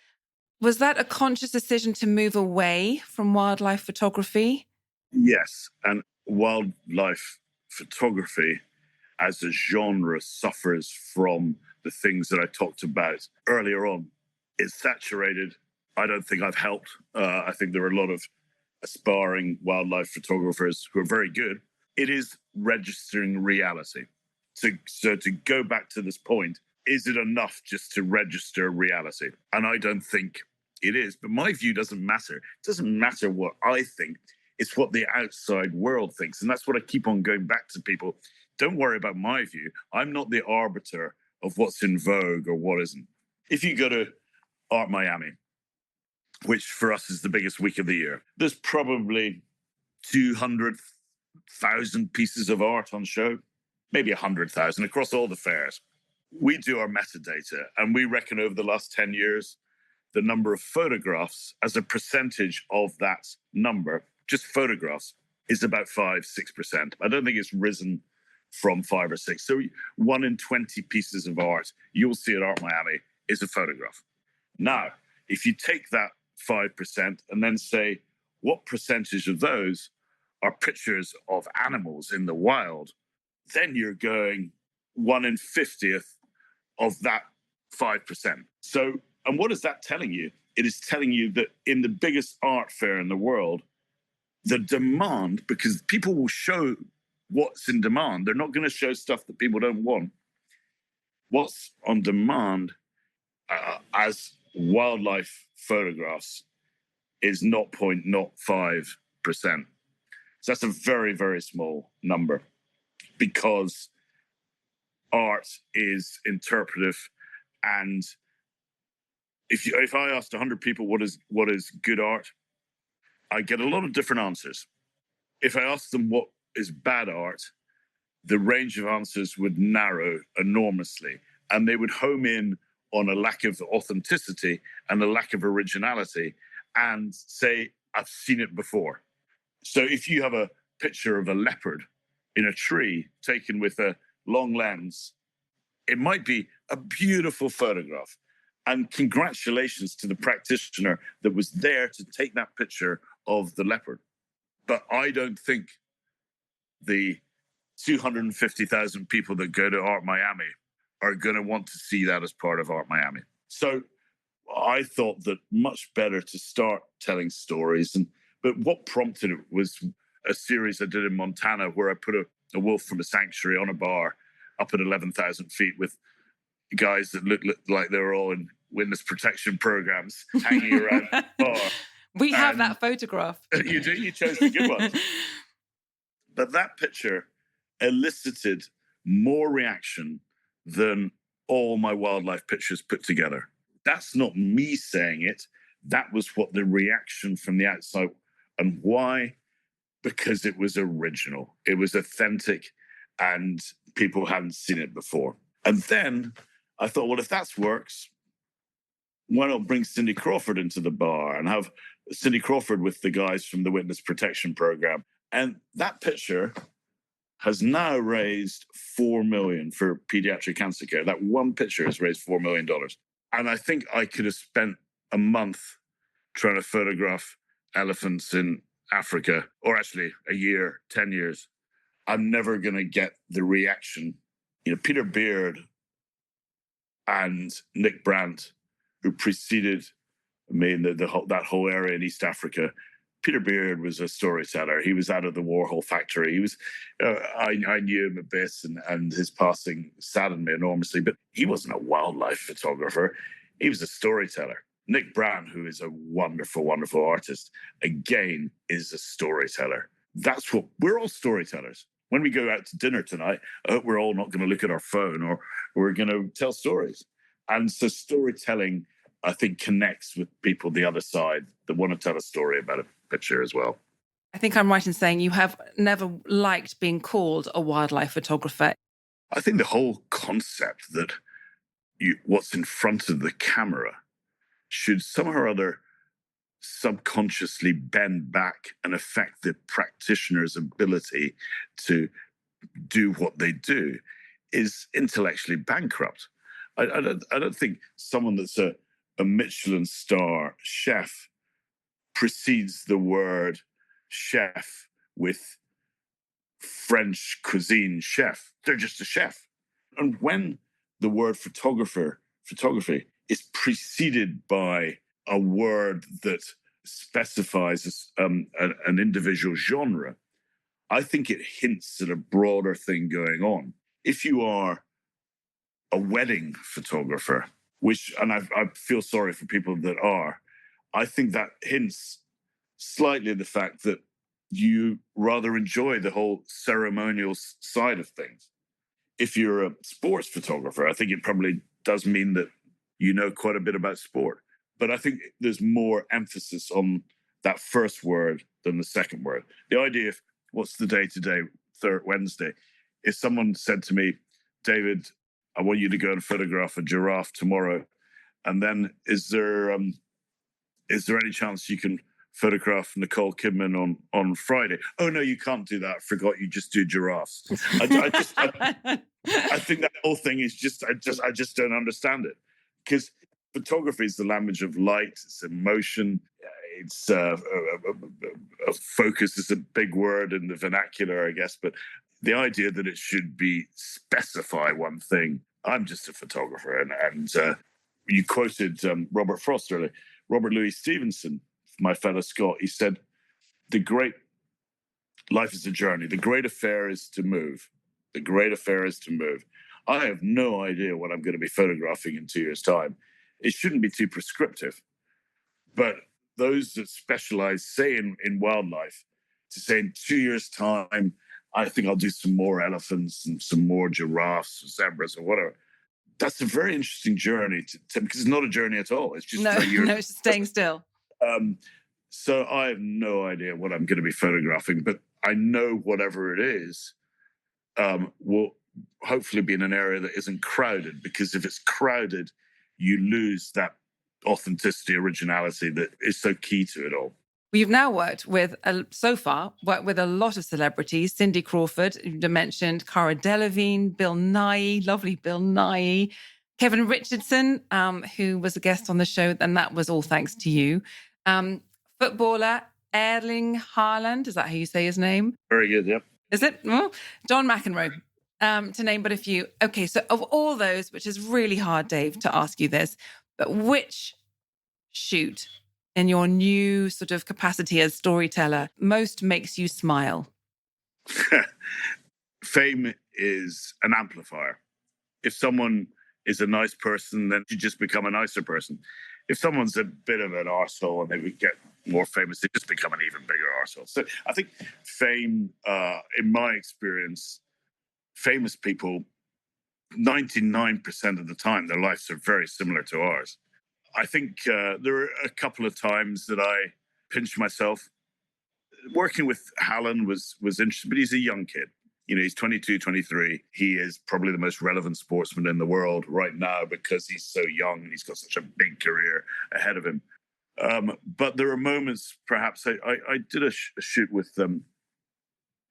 Was that a conscious decision to move away from wildlife photography? Yes. And wildlife photography as a genre suffers from the things that I talked about earlier on. It's saturated. I don't think I've helped. I think there are a lot of aspiring wildlife photographers who are very good. It is registering reality. So to go back to this point, is it enough just to register reality? And I don't think it is. But my view doesn't matter. It doesn't matter what I think. It's what the outside world thinks. And that's what I keep on going back to people. Don't worry about my view. I'm not the arbiter of what's in vogue or what isn't. If you go to Art Miami, which for us is the biggest week of the year, there's probably 200,000 pieces of art on show, maybe 100,000 across all the fairs. We do our metadata, and we reckon over the last 10 years, the number of photographs as a percentage of that number, just photographs, is about 5-6%. I don't think it's risen from 5 or 6. So 1 in 20 pieces of art you'll see at Art Miami is a photograph. Now, if you take that 5% and then say, what percentage of those are pictures of animals in the wild, then you're going 1 in 50th of that 5%. So, and what is that telling you? It is telling you that in the biggest art fair in the world, the demand, because people will show what's in demand, they're not going to show stuff that people don't want. What's on demand as wildlife photographs is 0.05%. So that's a very, very small number because art is interpretive. And if I asked 100 people what is good art, I get a lot of different answers. If I asked them what is bad art, the range of answers would narrow enormously, and they would home in on a lack of authenticity and a lack of originality and say, I've seen it before. So if you have a picture of a leopard in a tree taken with a long lens, it might be a beautiful photograph. And congratulations to the practitioner that was there to take that picture of the leopard. But I don't think the 250,000 people that go to Art Miami are going to want to see that as part of Art Miami. So I thought that much better to start telling stories. But what prompted it was a series I did in Montana where I put a wolf from a sanctuary on a bar up at 11,000 feet with guys that looked like they were all in witness protection programs hanging around the bar. We have that photograph. You do? You chose the good one. But that picture elicited more reaction than all my wildlife pictures put together. That's not me saying it. That was what the reaction from the outside. And why? Because it was original. It was authentic and people hadn't seen it before. And then I thought, well, if that works, why not bring Cindy Crawford into the bar and have Cindy Crawford with the guys from the Witness Protection Program? And that picture has now raised $4 million for pediatric cancer care. That one picture has raised $4 million. And I think I could have spent a month trying to photograph elephants in Africa, or actually a year, 10 years. I'm never going to get the reaction. Peter Beard and Nick Brandt, who preceded me in that whole area in East Africa. Peter Beard was a storyteller. He was out of the Warhol factory. He was, I knew him a bit, and his passing saddened me enormously, but he wasn't a wildlife photographer. He was a storyteller. Nick Brandt, who is a wonderful, wonderful artist, again, is a storyteller. That's what, we're all storytellers. When we go out to dinner tonight, I hope we're all not going to look at our phone, or we're going to tell stories. And so storytelling, I think, connects with people the other side that want to tell a story about a picture as well. I think I'm right in saying you have never liked being called a wildlife photographer. I think the whole concept that what's in front of the camera should somehow or other subconsciously bend back and affect the practitioner's ability to do what they do is intellectually bankrupt. I don't think someone that's a Michelin star chef precedes the word chef with French cuisine chef. They're just a chef. And when the word photography is preceded by a word that specifies an individual genre, I think it hints at a broader thing going on. If you are a wedding photographer, and I feel sorry for people that are, I think that hints slightly at the fact that you rather enjoy the whole ceremonial side of things. If you're a sports photographer, I think it probably does mean that you know quite a bit about sport. But I think there's more emphasis on that first word than the second word. The idea of what's the day today, Wednesday, if someone said to me, David, I want you to go and photograph a giraffe tomorrow, and then is there any chance you can photograph Nicole Kidman on Friday? Oh no, you can't do that. I forgot you just do giraffes. I think that whole thing is I just don't understand it, because photography is the language of light, it's emotion, it's focus is a big word in the vernacular, I guess, but the idea that it should be specify one thing. I'm just a photographer, and you quoted Robert Frost earlier. Robert Louis Stevenson, my fellow Scot, he said, "The great life is a journey. The great affair is to move. The great affair is to move." I have no idea what I'm going to be photographing in 2 years' time. It shouldn't be too prescriptive, but those that specialize, say in wildlife, to say in 2 years' time, I think I'll do some more elephants and some more giraffes or zebras or whatever. That's a very interesting journey because it's not a journey at all. It's just it's staying still. So I have no idea what I'm going to be photographing, but I know whatever it is will hopefully be in an area that isn't crowded, because if it's crowded, you lose that authenticity, originality that is so key to it all. You've now worked with a lot of celebrities. Cindy Crawford, you mentioned, Cara Delevingne, Bill Nighy, lovely Bill Nighy, Kevin Richardson, who was a guest on the show, and that was all thanks to you. Footballer Erling Haaland, is that how you say his name? Very good, yep. Is it? Well, John McEnroe, to name but a few. Okay, so of all those, which is really hard, Dave, to ask you this, but which shoot in your new sort of capacity as storyteller most makes you smile? Fame is an amplifier. If someone is a nice person, then you just become a nicer person. If someone's a bit of an arsehole and they would get more famous, they just become an even bigger arsehole. So I think fame, in my experience, famous people, 99% of the time, their lives are very similar to ours. I think there were a couple of times that I pinched myself. Working with Haaland was interesting, but he's a young kid. You know, he's 22, 23. He is probably the most relevant sportsman in the world right now because he's so young and he's got such a big career ahead of him. But there are moments, perhaps, I did a shoot with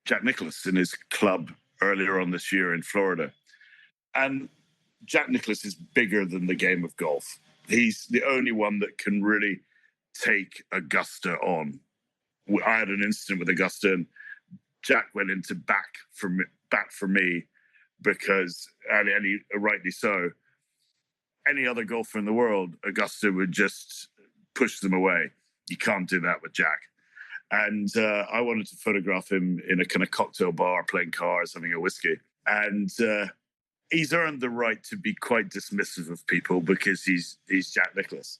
Jack Nicklaus in his club earlier on this year in Florida. And Jack Nicklaus is bigger than the game of golf. He's the only one that can really take Augusta on. I had an incident with Augusta, and Jack went into bat for me because, and he, rightly so, any other golfer in the world, Augusta would just push them away. You can't do that with Jack. And I wanted to photograph him in a kind of cocktail bar, playing cards, having a whiskey. And he's earned the right to be quite dismissive of people because he's Jack Nicklaus.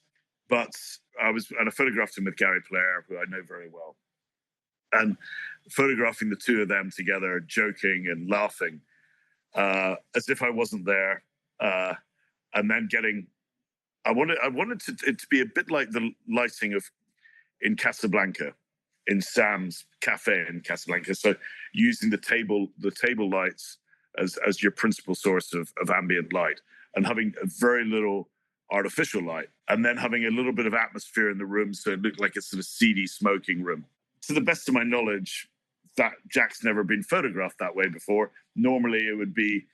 But I photographed him with Gary Player, who I know very well. And photographing the two of them together, joking and laughing, as if I wasn't there. And then I wanted it to be a bit like the lighting in Casablanca, in Sam's Cafe in Casablanca. So using the table lights as your principal source of ambient light, and having a very little artificial light, and then having a little bit of atmosphere in the room so it looked like a sort of seedy smoking room. To the best of my knowledge, that Jack's never been photographed that way before. Normally it would be,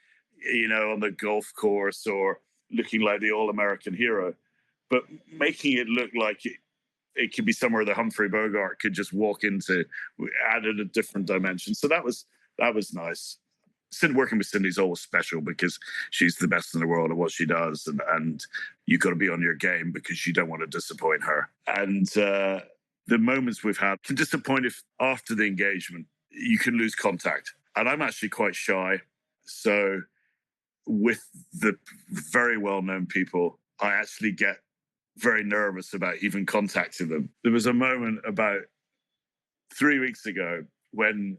on the golf course or looking like the all-American hero, but making it look like it could be somewhere that Humphrey Bogart could just walk into, added a different dimension. So that was nice. Working with Cindy is always special because she's the best in the world at what she does, and you've got to be on your game because you don't want to disappoint her. And the moments we've had can disappoint if after the engagement you can lose contact. And I'm actually quite shy, so with the very well-known people, I actually get very nervous about even contacting them. There was a moment about 3 weeks ago when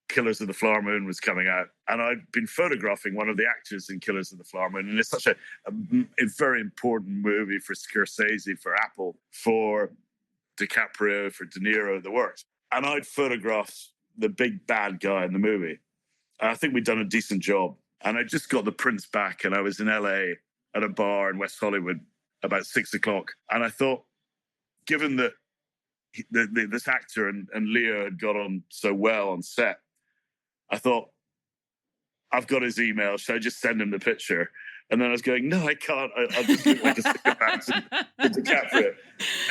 Killers of the Flower Moon was coming out, and I'd been photographing one of the actors in Killers of the Flower Moon, and it's such a very important movie for Scorsese, for Apple, for DiCaprio, for De Niro, the works. And I'd photographed the big bad guy in the movie. And I think we'd done a decent job. And I just got the prints back, and I was in LA at a bar in West Hollywood about 6 o'clock. And I thought, given that this actor and Leo had got on so well on set, I thought, I've got his email. Should I just send him the picture? And then I was going, no, I can't. I'll just look like a sycophant to DiCaprio.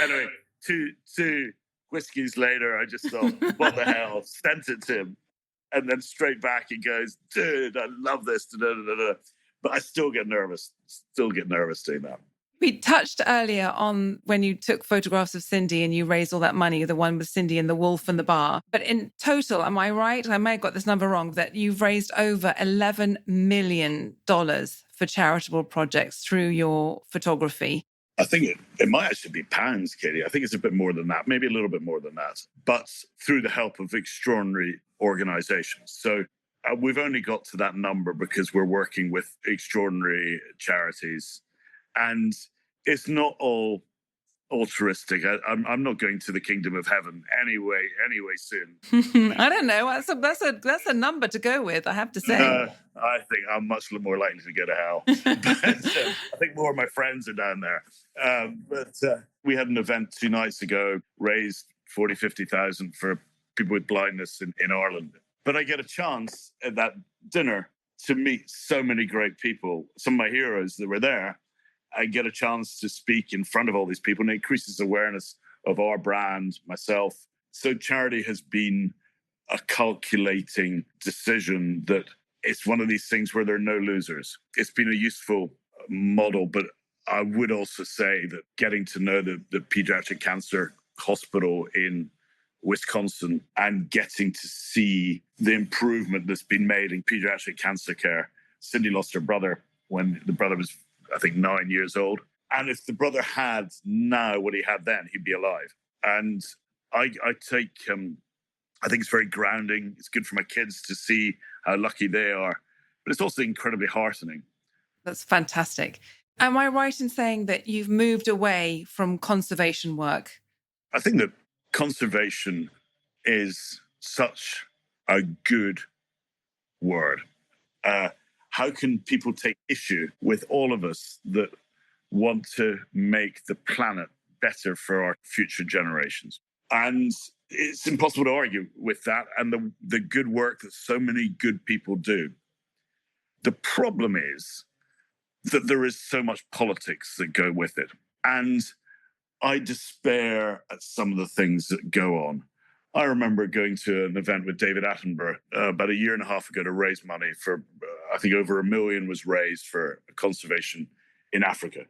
Anyway, two whiskeys later, I just thought, what the hell? Sent it to him. And then straight back he goes, dude, I love this. Da-da-da-da. But I still get nervous doing that. We touched earlier on when you took photographs of Cindy and you raised all that money, the one with Cindy and the wolf and the bar. But in total, am I right? I may have got this number wrong, that you've raised over $11 million for charitable projects through your photography. I think it might actually be pounds, Katie. I think it's a bit more than that, maybe a little bit more than that, but through the help of extraordinary organizations. So we've only got to that number because we're working with extraordinary charities. And it's not all altruistic. I'm not going to the kingdom of heaven anyway soon. I don't know. That's a number to go with, I have to say. I think I'm much more likely to go to hell. But, I think more of my friends are down there. But we had an event 2 nights ago, raised 50,000 for people with blindness in Ireland. But I get a chance at that dinner to meet so many great people, some of my heroes that were there. I get a chance to speak in front of all these people, and it increases awareness of our brand, myself. So charity has been a calculating decision that it's one of these things where there are no losers. It's been a useful model, but I would also say that getting to know the pediatric cancer hospital in Wisconsin and getting to see the improvement that's been made in pediatric cancer care. Cindy lost her brother when the brother was, I think, 9 years old. And if the brother had now what he had then, he'd be alive. And I think it's very grounding. It's good for my kids to see how lucky they are. But it's also incredibly heartening. That's fantastic. Am I right in saying that you've moved away from conservation work? I think that conservation is such a good word. How can people take issue with all of us that want to make the planet better for our future generations? And it's impossible to argue with that and the good work that so many good people do. The problem is that there is so much politics that go with it. And I despair at some of the things that go on. I remember going to an event with David Attenborough about a year and a half ago to raise money for, I think over $1 million was raised for conservation in Africa.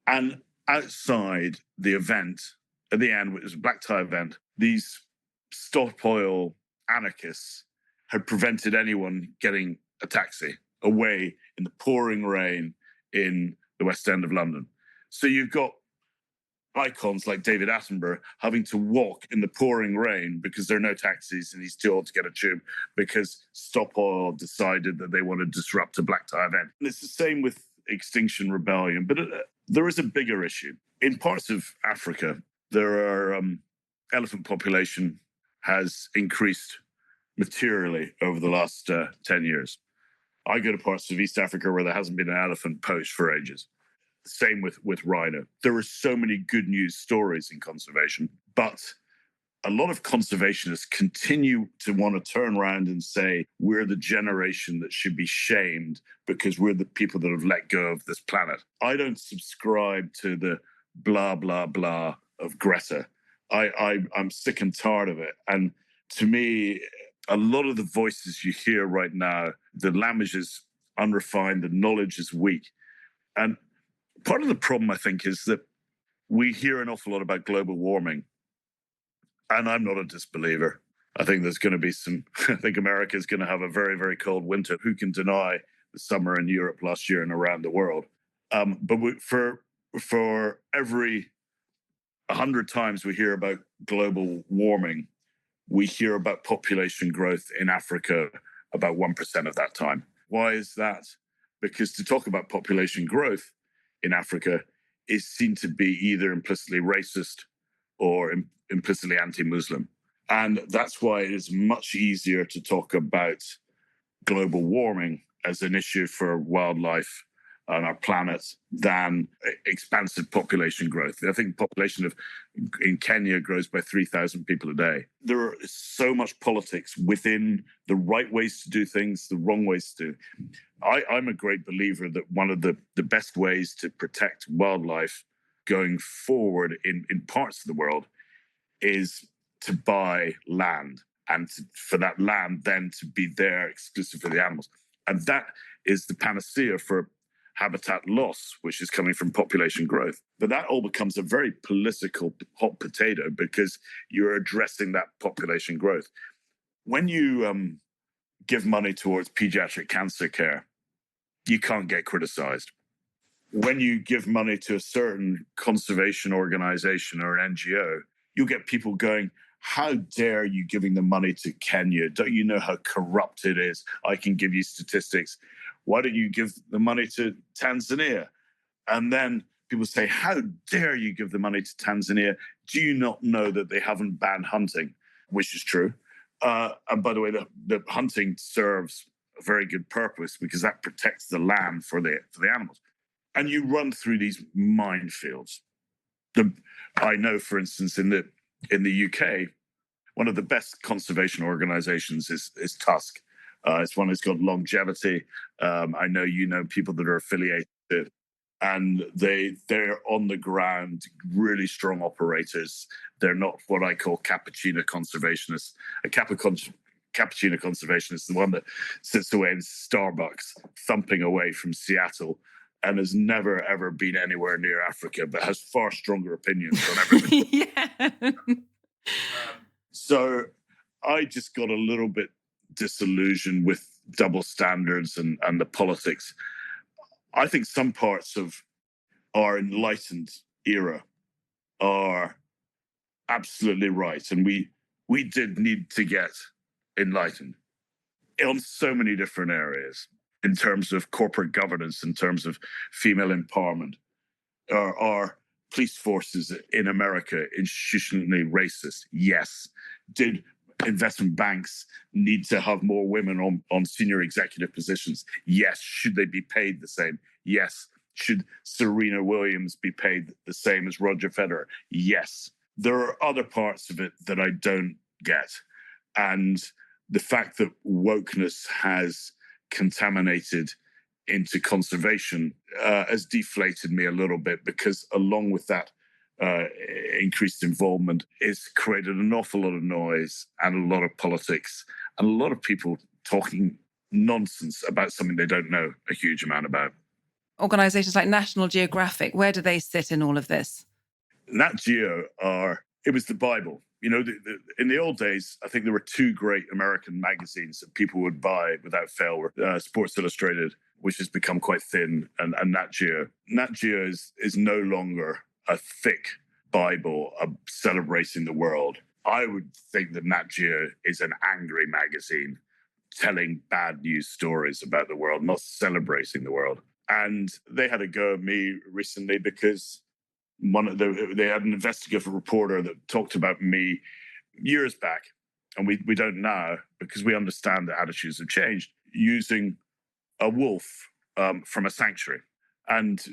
And outside the event, at the end, it was a black tie event, these stop oil anarchists had prevented anyone getting a taxi away in the pouring rain in the West End of London. So you've got icons like David Attenborough having to walk in the pouring rain because there are no taxis and he's too old to get a tube because Stop Oil decided that they want to disrupt a black tie event. And it's the same with Extinction Rebellion, but there is a bigger issue. In parts of Africa, there are elephant population has increased materially over the last 10 years. I go to parts of East Africa where there hasn't been an elephant poached for ages. Same with rhino. There are so many good news stories in conservation, but a lot of conservationists continue to want to turn around and say, we're the generation that should be shamed because we're the people that have let go of this planet. I don't subscribe to the blah, blah, blah of Greta. I'm sick and tired of it. And to me, a lot of the voices you hear right now, the language is unrefined, the knowledge is weak. And part of the problem, I think, is that we hear an awful lot about global warming. And I'm not a disbeliever. I think there's going to be I think America is going to have a very, very cold winter. Who can deny the summer in Europe last year and around the world? But for every 100 times we hear about global warming, we hear about population growth in Africa about 1% of that time. Why is that? Because to talk about population growth in Africa is seen to be either implicitly racist or implicitly anti-Muslim. And that's why it is much easier to talk about global warming as an issue for wildlife on our planet than expansive population growth. I think the population in Kenya grows by 3,000 people a day. There is so much politics within the right ways to do things, the wrong ways to do. I'm a great believer that one of the best ways to protect wildlife going forward in parts of the world is to buy land and for that land then to be there exclusive for the animals. And that is the panacea for habitat loss, which is coming from population growth. But that all becomes a very political hot potato because you're addressing that population growth. When you give money towards pediatric cancer care, you can't get criticized. When you give money to a certain conservation organization or an NGO, you'll get people going, how dare you giving the money to Kenya? Don't you know how corrupt it is? I can give you statistics. Why don't you give the money to Tanzania? And then people say, how dare you give the money to Tanzania? Do you not know that they haven't banned hunting? Which is true. And by the way, the hunting serves a very good purpose because that protects the land for the animals. And you run through these minefields. I know, for instance, in the UK, one of the best conservation organizations is Tusk. It's one that's got longevity. I know you know people that are affiliated, and they're on the ground, really strong operators. They're not what I call cappuccino conservationists. A cappuccino conservationist is the one that sits away in Starbucks, thumping away from Seattle, and has never, ever been anywhere near Africa, but has far stronger opinions on everything. Yeah. So I just got a little bit disillusioned with double standards and the politics. I think some parts of our enlightened era are absolutely right. And we did need to get enlightened on so many different areas in terms of corporate governance, in terms of female empowerment. Our police forces in America institutionally racist? Yes. Did investment banks need to have more women on senior executive positions? Yes. Should they be paid the same? Yes. Should Serena Williams be paid the same as Roger Federer? Yes. there are other parts of it that I don't get. And the fact that wokeness has contaminated into conservation has deflated me a little bit, because along with that increased involvement, it's created an awful lot of noise and a lot of politics and a lot of people talking nonsense about something they don't know a huge amount about. Organisations like National Geographic, where do they sit in all of this? Nat Geo it was the Bible. You know, in the old days, I think there were two great American magazines that people would buy without fail, were Sports Illustrated, which has become quite thin, and Nat Geo. Nat Geo is no longer a thick Bible celebrating the world. I would think that Nat Geo is an angry magazine telling bad news stories about the world, not celebrating the world. And they had a go at me recently because they had an investigative reporter that talked about me years back, and we don't now, because we understand that attitudes have changed, using a wolf from a sanctuary. And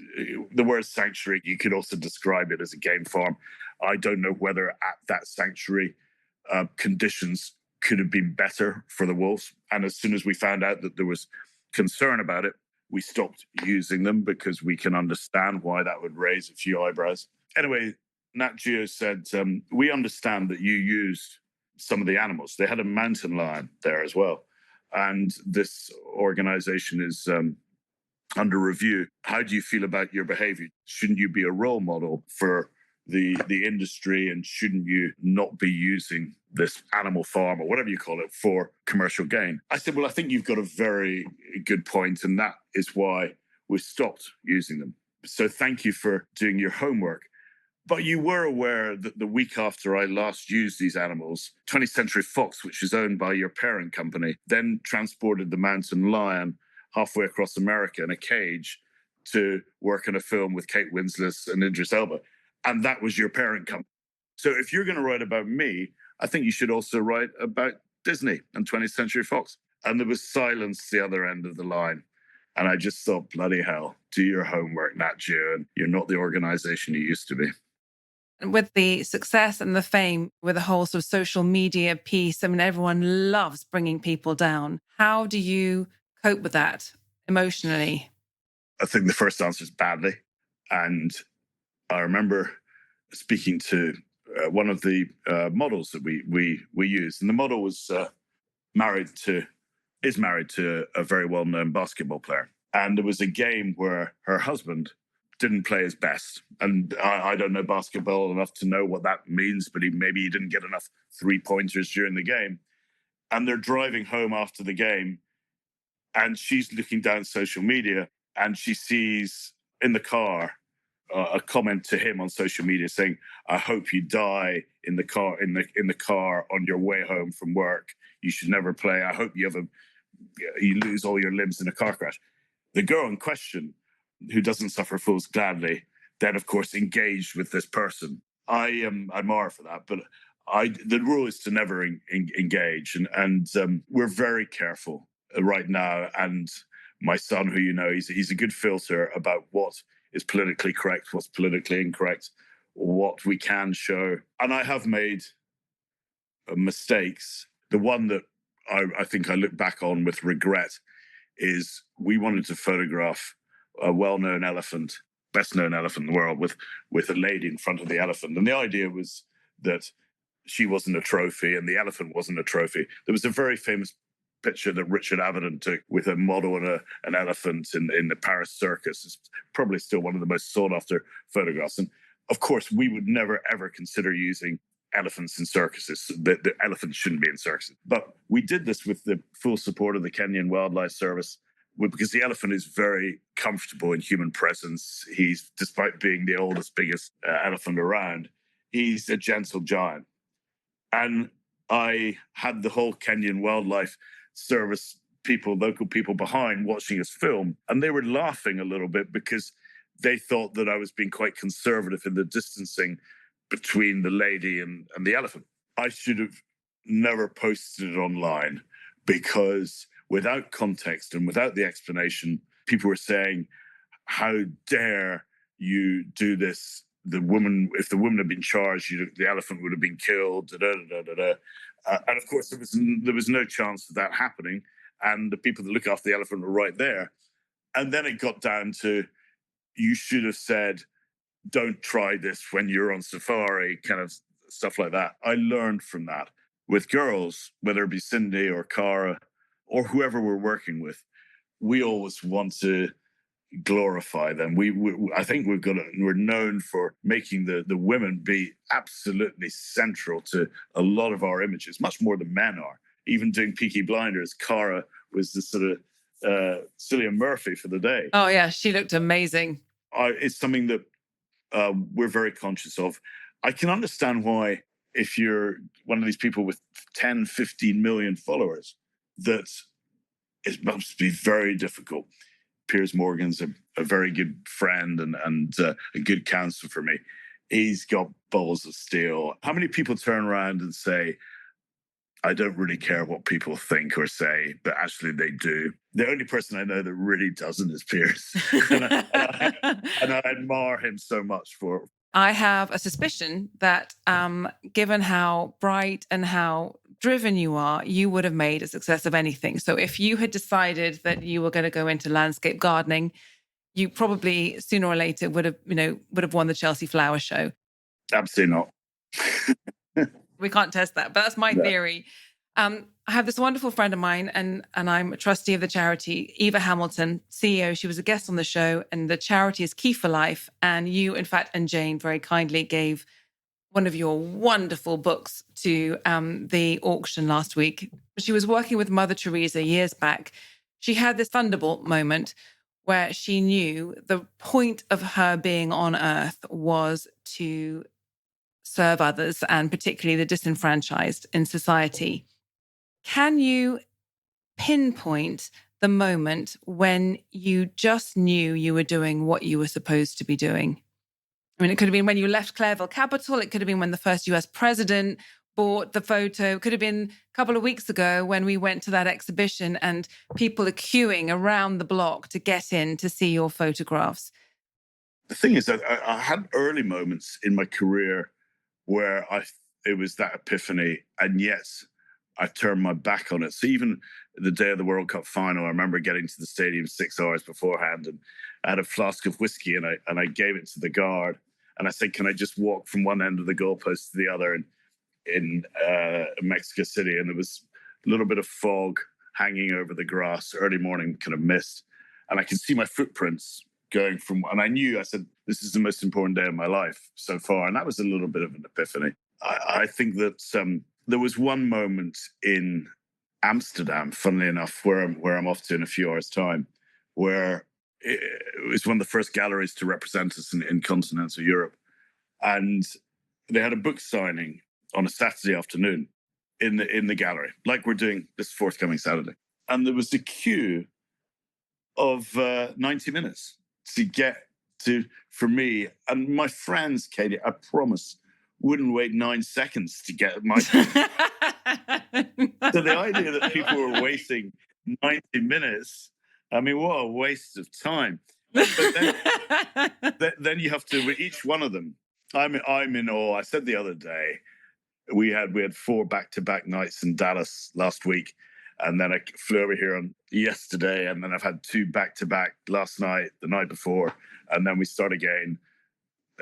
the word sanctuary, you could also describe it as a game farm. I don't know whether at that sanctuary conditions could have been better for the wolves. And as soon as we found out that there was concern about it, we stopped using them, because we can understand why that would raise a few eyebrows. Anyway, Nat Geo said, we understand that you used some of the animals. They had a mountain lion there as well. And this organization is under review. How do you feel about your behavior? Shouldn't you be a role model for the industry, and shouldn't you not be using this animal farm, or whatever you call it, for commercial gain? I said, well, I think you've got a very good point, and that is why we stopped using them. So thank you for doing your homework. But you were aware that the week after I last used these animals, 20th Century Fox, which is owned by your parent company, then transported the mountain lion halfway across America in a cage to work in a film with Kate Winslet and Idris Elba. And that was your parent company. So if you're going to write about me, I think you should also write about Disney and 20th Century Fox. And there was silence the other end of the line. And I just thought, bloody hell, do your homework, Nat Geo, and you're not the organization you used to be. With the success and the fame, with the whole sort of social media piece, I mean, everyone loves bringing people down. How do you cope with that emotionally? I think the first answer is badly. And I remember speaking to one of the models that we used, and the model was married to a very well-known basketball player. And there was a game where her husband didn't play his best. And I don't know basketball enough to know what that means, but maybe he didn't get enough three-pointers during the game. And they're driving home after the game, and she's looking down social media, and she sees in the car a comment to him on social media saying, "I hope you die in the car on your way home from work. You should never play. I hope you lose all your limbs in a car crash." The girl in question, who doesn't suffer fools gladly, then of course engaged with this person. I admire for that, but the rule is to never engage, and we're very careful right now. And my son, who you know, he's a good filter about what is politically correct, what's politically incorrect, what we can show. And I have made mistakes. The one that I think I look back on with regret is we wanted to photograph a well-known elephant, best-known elephant in the world, with a lady in front of the elephant. And the idea was that she wasn't a trophy and the elephant wasn't a trophy. There was a very famous picture that Richard Avedon took with a model and an elephant in the Paris circus. It's probably still one of the most sought-after photographs. And of course, we would never, ever consider using elephants in circuses. The elephants shouldn't be in circuses. But we did this with the full support of the Kenyan Wildlife Service, because the elephant is very comfortable in human presence. He's, despite being the oldest, biggest elephant around, he's a gentle giant. And I had the whole Kenyan Wildlife Service people, local people behind watching us film, and they were laughing a little bit because they thought that I was being quite conservative in the distancing between the lady and the elephant. I should have never posted it online, because without context and without the explanation, people were saying, "How dare you do this the woman, if the woman had been charged, the elephant would have been killed. Da, da, da, da, da. And of course, there was no chance of that happening. And the people that look after the elephant were right there. And then it got down to, you should have said, don't try this when you're on safari, kind of stuff like that. I learned from that. With girls, whether it be Cindy or Cara or whoever we're working with, we always want to glorify them. I think we're known for making the women be absolutely central to a lot of our images, much more than men are. Even doing Peaky Blinders, Cara was the sort of Cillian Murphy for the day. Oh yeah, she looked amazing. It's something that we're very conscious of. I can understand why, if you're one of these people with 10, 15 million followers, that it must be very difficult. Piers Morgan's a very good friend and a good counsel for me. He's got balls of steel. How many people turn around and say, I don't really care what people think or say, but actually they do? The only person I know that really doesn't is Piers. and I admire him so much for it. I have a suspicion that given how bright and how driven you are, you would have made a success of anything. So if you had decided that you were going to go into landscape gardening, you probably sooner or later would have won the Chelsea Flower Show. Absolutely not. We can't test that, but that's my theory. I have this wonderful friend of mine, and I'm a trustee of the charity, Eva Hamilton, CEO. She was a guest on the show, and the charity is Key for Life. And you, in fact, and Jane very kindly gave one of your wonderful books to the auction last week. She was working with Mother Teresa years back. She had this thunderbolt moment where she knew the point of her being on earth was to serve others, and particularly the disenfranchised in society. Can you pinpoint the moment when you just knew you were doing what you were supposed to be doing? I mean, it could have been when you left Clairville Capital. It could have been when the first US president bought the photo. It could have been a couple of weeks ago when we went to that exhibition and people are queuing around the block to get in to see your photographs. The thing is that I had early moments in my career where it was that epiphany, and yet I turned my back on it. So even the day of the World Cup final, I remember getting to the stadium 6 hours beforehand, and I had a flask of whiskey, and I gave it to the guard, and I said, "Can I just walk from one end of the goalpost to the other?" in Mexico City, and there was a little bit of fog hanging over the grass, early morning kind of mist, and I could see my footprints going from, and I knew, I said, this is the most important day of my life so far. And that was a little bit of an epiphany. I think that there was one moment in Amsterdam, funnily enough, where I'm off to in a few hours' time, where it was one of the first galleries to represent us in continental Europe. And they had a book signing on a Saturday afternoon in the gallery, like we're doing this forthcoming Saturday. And there was a queue of 90 minutes to get to, for me and my friends, Katie, I promise, wouldn't wait 9 seconds to get my so the idea that people were waiting 90 minutes, I mean, what a waste of time. But then you have to, with each one of them, I'm in awe. I said the other day, we had 4 back-to-back nights in Dallas last week, and then I flew over here on yesterday, and then I've had 2 back-to-back last night, the night before, and then we start again,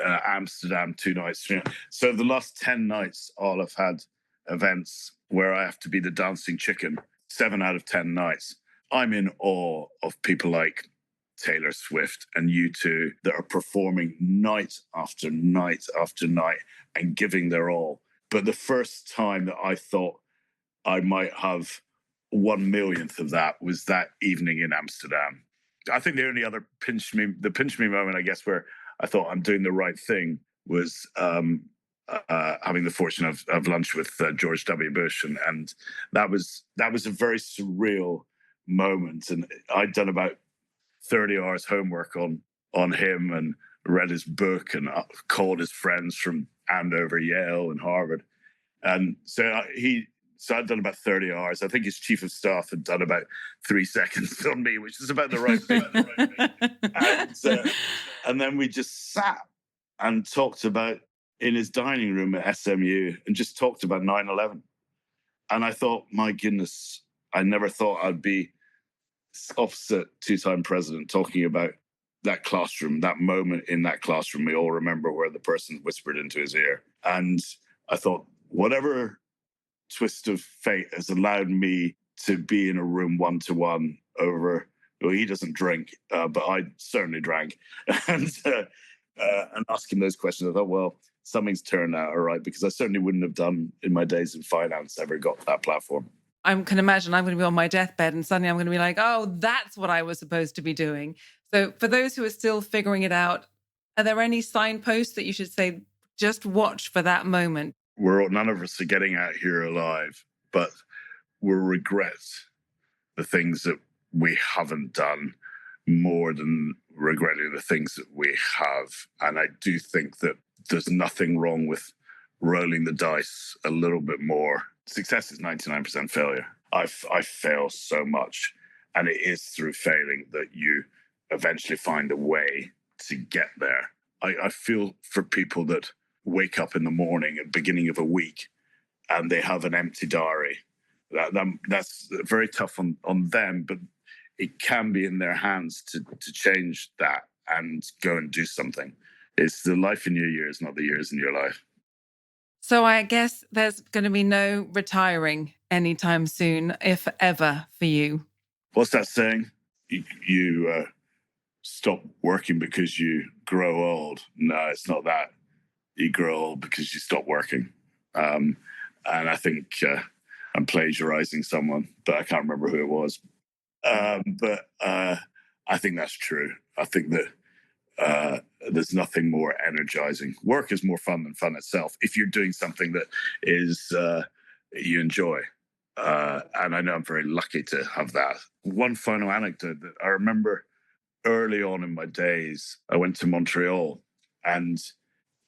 Amsterdam 2 nights. So the last 10 nights, all I've had events where I have to be the dancing chicken, 7 out of 10 nights. I'm in awe of people like Taylor Swift and U2 that are performing night after night after night and giving their all. But the first time that I thought I might have 1/1,000,000th of that was that evening in Amsterdam. I think the only other pinch me moment, I guess, where I thought I'm doing the right thing was having the fortune of lunch with George W. Bush, and that was a very surreal moment. And I'd done about 30 hours homework on him and read his book and called his friends from Andover, Yale, and Harvard. And so I'd done about 30 hours. I think his chief of staff had done about 3 seconds on me, which is about the right thing. And then we just sat and talked about in his dining room at SMU and just talked about 9/11. And I thought, my goodness, I never thought I'd be opposite two-time president talking about that classroom, that moment in that classroom. We all remember where the person whispered into his ear. And I thought, whatever twist of fate has allowed me to be in a room one-to-one over, well, he doesn't drink, but I certainly drank, and ask him those questions. I thought, well, something's turned out all right, because I certainly wouldn't have done in my days in finance ever got that platform. I can imagine I'm going to be on my deathbed and suddenly I'm going to be like, oh, that's what I was supposed to be doing. So for those who are still figuring it out, are there any signposts that you should say, just watch for that moment? None of us are getting out here alive, but we'll regret the things that we haven't done more than regretting the things that we have. And I do think that there's nothing wrong with rolling the dice a little bit more. Success is 99% failure. I fail so much, and it is through failing that you eventually find a way to get there. I feel for people that wake up in the morning at the beginning of a week and they have an empty diary. That's very tough on them, but it can be in their hands to change that and go and do something. It's the life in your years, not the years in your life. So I guess there's going to be no retiring anytime soon, if ever, for you. What's that saying? You stop working because you grow old. No, it's not that. You grow old because you stop working. And I think I'm plagiarizing someone, but I can't remember who it was. But I think that's true. I think that there's nothing more energizing. Work is more fun than fun itself if you're doing something that is you enjoy. And I know I'm very lucky to have that. One final anecdote that I remember early on in my days, I went to Montreal and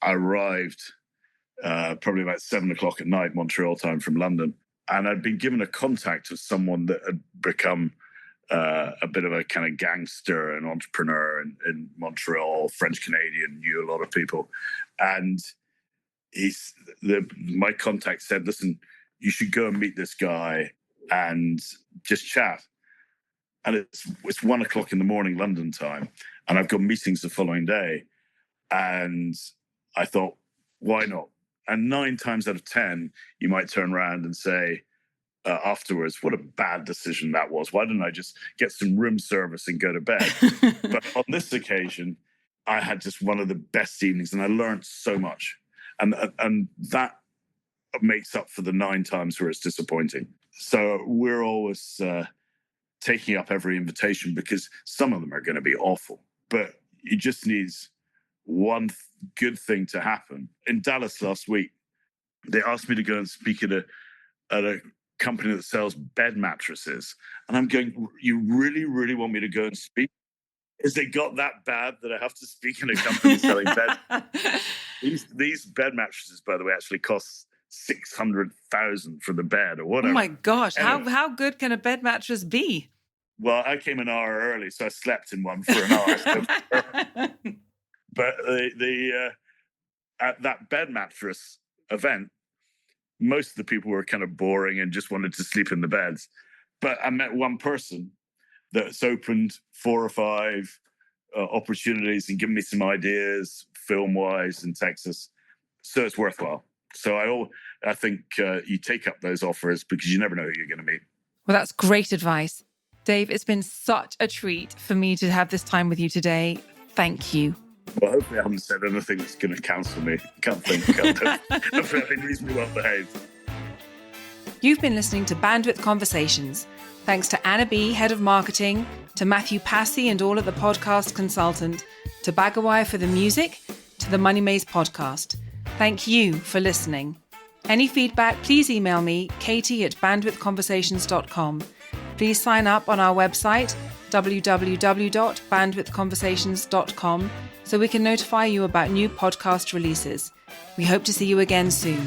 I arrived probably about 7:00 at night, Montreal time from London. And I'd been given a contact of someone that had become a bit of a kind of gangster and entrepreneur in Montreal, French Canadian, knew a lot of people. And my contact said, listen, you should go and meet this guy and just chat. And it's 1:00 in the morning, London time. And I've got meetings the following day. And I thought, why not? And 9 times out of 10, you might turn around and say, afterwards, what a bad decision that was. Why didn't I just get some room service and go to bed? But on this occasion, I had just one of the best evenings and I learned so much. And that makes up for the 9 times where it's disappointing. So we're always taking up every invitation because some of them are going to be awful. But it just needs one good thing to happen. In Dallas last week, they asked me to go and speak at a company that sells bed mattresses. And I'm going, you really, really want me to go and speak? Is it got that bad that I have to speak in a company selling bed? These bed mattresses, by the way, actually cost $600,000 for the bed or whatever. Oh my gosh, anyway, how good can a bed mattress be? Well, I came an hour early, so I slept in one for an hour. But at that bed mattress event, most of the people were kind of boring and just wanted to sleep in the beds. But I met one person that's opened 4 or 5 opportunities and given me some ideas film-wise in Texas. So it's worthwhile. So I think you take up those offers because you never know who you're going to meet. Well, that's great advice. Dave, it's been such a treat for me to have this time with you today. Thank you. Well, hopefully I haven't said anything that's going to cancel me. Can't think. Hopefully I've been reasonably well behaved. You've been listening to Bandwidth Conversations. Thanks to Anna B., Head of Marketing, to Matthew Passy and all at the Podcast Consultant, to Bagawire for the music, to the Money Maze podcast. Thank you for listening. Any feedback, please email me, katie@bandwidthconversations.com. Please sign up on our website, www.bandwidthconversations.com, so we can notify you about new podcast releases. We hope to see you again soon.